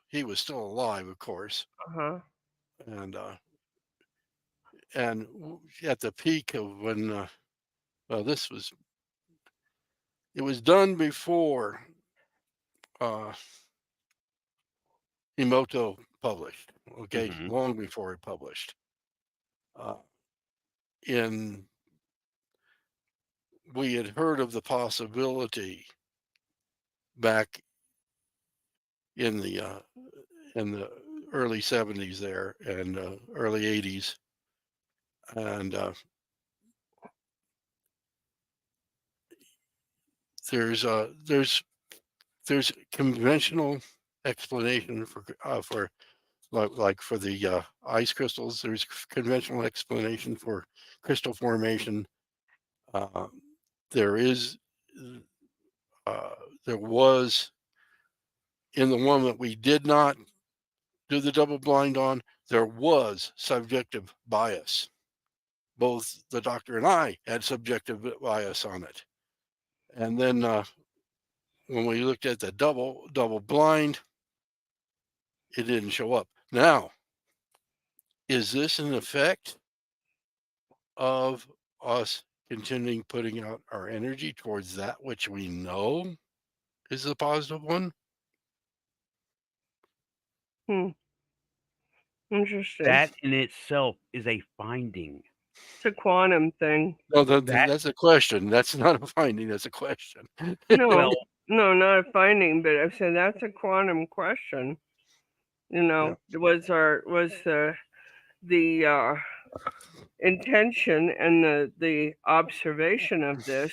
he was still alive, of course, Uh-huh. and at the peak of when well, it was done before Emoto published. Okay, Mhm. long before it published. In We had heard of the possibility back in the early 70s there and early 80s, and there's conventional explanation for like for the ice crystals. There's conventional explanation for crystal formation. There is there was in the one that we did not do the double blind on, there was subjective bias. Both the doctor and I had subjective bias on it. And then when we looked at the double blind, it didn't show up. Now, is this an effect of us continuing putting out our energy towards that which we know is the positive one? Interesting. That in itself is a finding. It's a quantum thing. No, That that's a question. That's not a finding. That's a question. No, well, no, not a finding, but I've said that's a quantum question. You know, was the intention and the observation of this,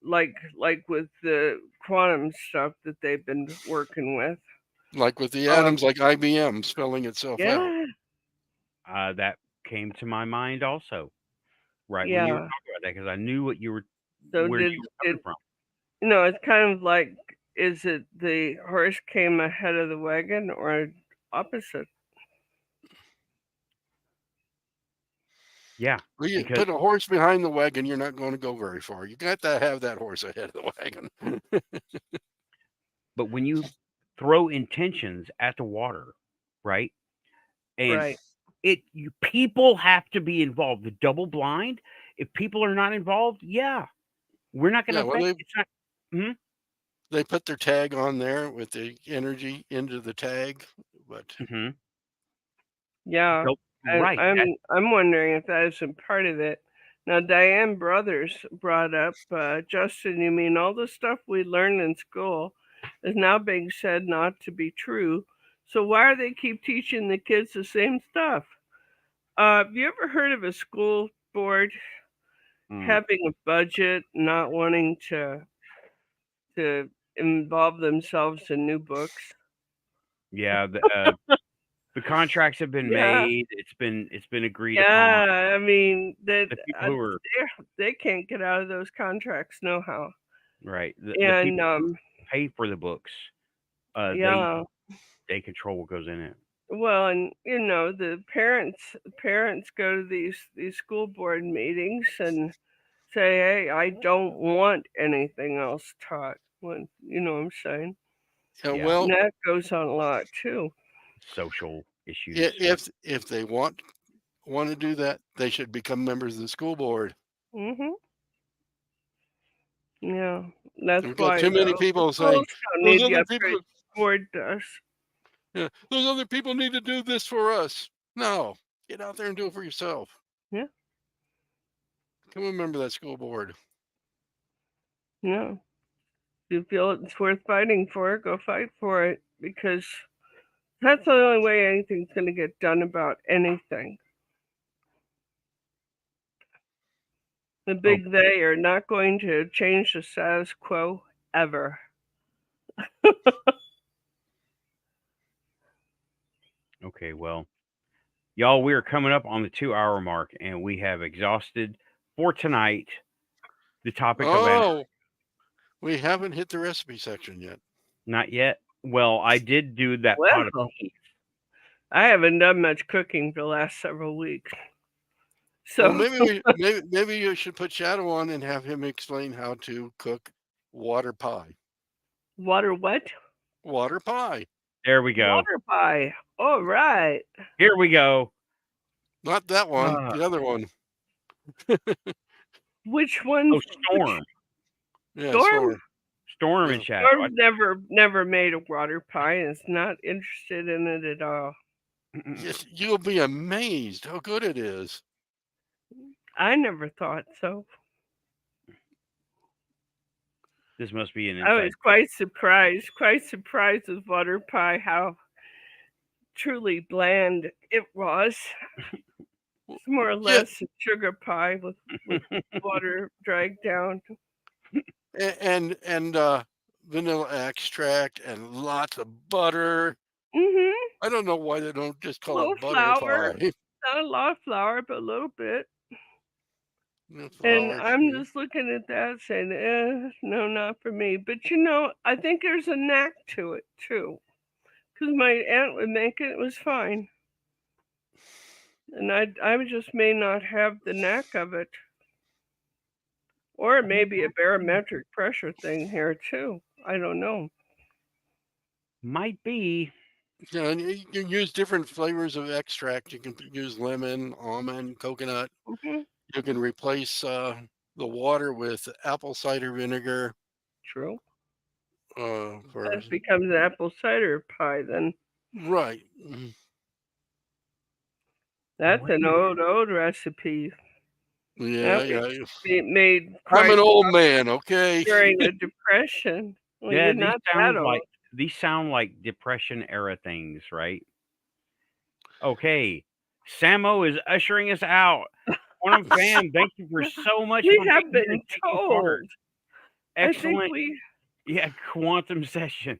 like with the quantum stuff that they've been working with. Like with the atoms, like IBM spelling itself out. Yeah, that came to my mind also, right when you were yeah. talking about that, because I knew what you were So where you were coming from. you know, it's kind of like, is it the horse came ahead of the wagon or opposite? Yeah, Well, you because put a horse behind the wagon, you're not going to go very far. You got to have that horse ahead of the wagon. but when you throw intentions at the water, right? And Right. people have to be involved. The double blind, if people are not involved, yeah, we're not going to Yeah, well, affect. It's not. Mhm. they put their tag on there with the energy into the tag, but Mhm. Yeah. So, And right. That's I'm wondering if that isn't part of it. Now, Diane Brothers brought up, Justin, you mean all the stuff we learned in school is now being said not to be true. So why do they keep teaching the kids the same stuff? Have you ever heard of a school board having a budget, not wanting to involve themselves in new books? yeah. The contracts have been Yeah. made. It's been agreed upon. Yeah, I mean that The people who are they can't get out of those contracts no how. right. The And people who pay for the books, they yeah, they control what goes in it. well, and you know the parents go to these school board meetings and say, "Hey, I don't want anything else taught." When you know what I'm saying, Yeah, well, and that goes on a lot too. social issues. if they want to do that, they should become members of the school board. Mhm. Yeah, that's We've got why too many the people saying schools don't those need the other upgrade people. the board does. Yeah, those other people need to do this for us. No, get out there and do it for yourself. Yeah, Become a member of that school board. yeah. If you feel it's worth fighting for, go fight for it because that's the only way anything's going to get done about anything. The Oh, big they are not going to change the status quo ever. okay. Well, y'all, we are coming up on the 2 hour mark, and we have exhausted for tonight the topic of Oh, we haven't hit the recipe section yet. not yet. Well, I did do that pot of Well. beans. I haven't done much cooking for the last several weeks. Well, So maybe you should put Shadow on and have him explain how to cook water pie. water what? Water pie. There we go. Water pie. All right. Here we go. Not that one, Ah. the other one. Which one? Oh, Storm. Yeah, Storm? Storm Yeah. and Shadow. Storm's never made a water pie and is not interested in it at all. Yes, you'll be amazed how good it is. I never thought so. This must be an I inside. was quite surprised with water pie how truly bland it was. It's more or less a sugar pie with water dragged down. And vanilla extract and lots of butter. Mhm. I don't know why they don't just call Little it butter flour. pie. Not a lot of flour, but a little bit. No And flour, I'm too. just looking at that saying, no, not for me. But I think there's a knack to it too. Because my aunt would make it, it was fine. And I just may not have the knack of it. Or it may be a barometric pressure thing here too. I don't know. Might be. Yeah, and you can use different flavors of extract. You can use lemon, almond, coconut. Hmm. You can replace the water with apple cider vinegar. True. For That becomes an apple cider pie then. right. Mhm. That's an old recipe. Yeah, That yeah. was made I'm quite an old man, okay? during the Depression. Well, Yeah, you're these not that sound old. like Depression era things, right? Okay. Samo is ushering us out. Quantum fam, thank you for so much We for have being here been and taking part. told. I think Excellent. we. Yeah, quantum session.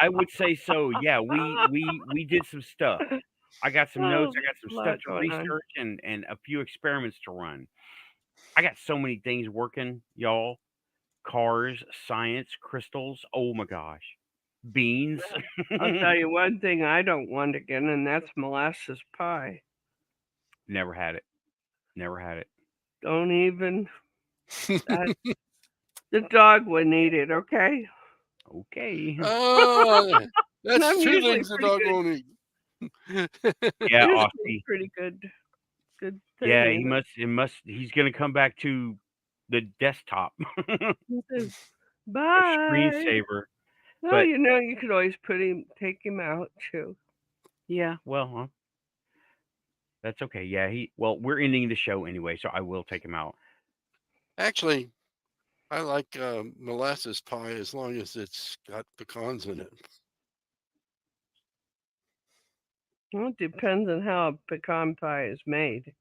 I would say so. Yeah, we did some stuff. I got some notes. I got some stuff to research and a few experiments to run. I got so many things working, y'all. Cars, science, crystals. Oh my gosh. Beans. I'll tell you one thing I don't want again, and that's molasses pie. Never had it. Never had it. Don't even. The dog wouldn't eat it, okay? Okay. Oh, I'm that's two usually things the pretty dog good. won't eat. Yeah, Usually Aussie. pretty good thing. Yeah, you know. he's gonna come back to the desktop. He says, Or bye. screensaver. Well, but- you could always take him out too. Yeah, well, that's okay. Yeah, we're ending the show anyway, so I will take him out. Actually, I like molasses pie as long as it's got pecans in it. Well, it depends on how a pecan pie is made.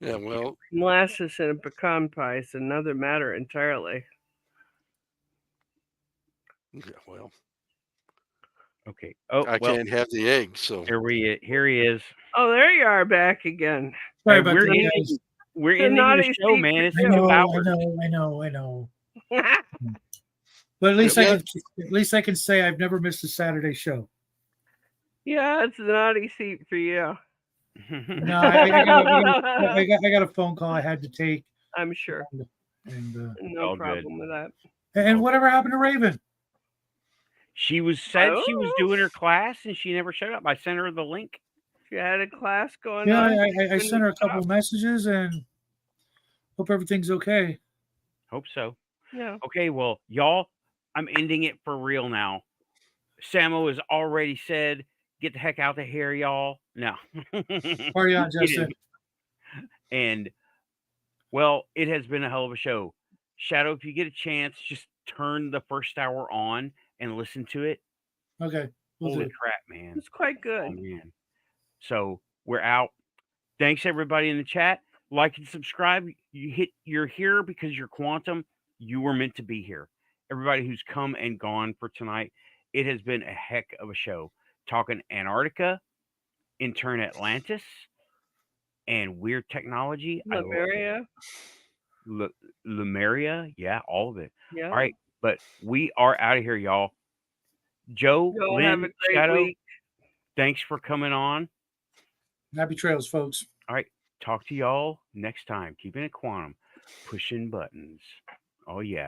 Yeah, well, Molasses in a pecan pie is another matter entirely. yeah, well, Okay. Oh, I well, can't have the eggs, so here he is. Oh, there you are back again. Sorry Hey, about we're that, ending, guys. we're The ending the naughty show, man. It's I 2 know, hours. I know. But at least I can say I've never missed a Saturday show. Yeah, it's a naughty seat for you. No, I got a phone call I had to take, I'm sure. and No all good. problem with that. and whatever happened to Raven? She said she was doing her class and she never showed up. I sent her the link. She had a class going Yeah, on. I sent her a couple of messages and hope everything's okay. Hope so. Yeah. Okay, well, y'all, I'm ending it for real now. Samo has already said, get the heck out of here, y'all. No. Party on, Justin. And, well, it has been a hell of a show. Shadow, if you get a chance, just turn the first hour on and listen to it. Okay. Holy crap, man. It's quite good. Oh, man. So we're out. Thanks, everybody in the chat. Like and subscribe. You're here because you're quantum. You were meant to be here. Everybody who's come and gone for tonight, it has been a heck of a show. Talking Antarctica, in turn Atlantis, and weird technology. Lemuria. Lemuria, yeah, all of it. Yeah. All right, But we are out of here, y'all. Joe, Y'all have a Lynn, great Shadow, week. thanks for coming on. Happy trails, folks. All right. Talk to y'all next time. Keeping it quantum. Pushing buttons. Oh, yeah.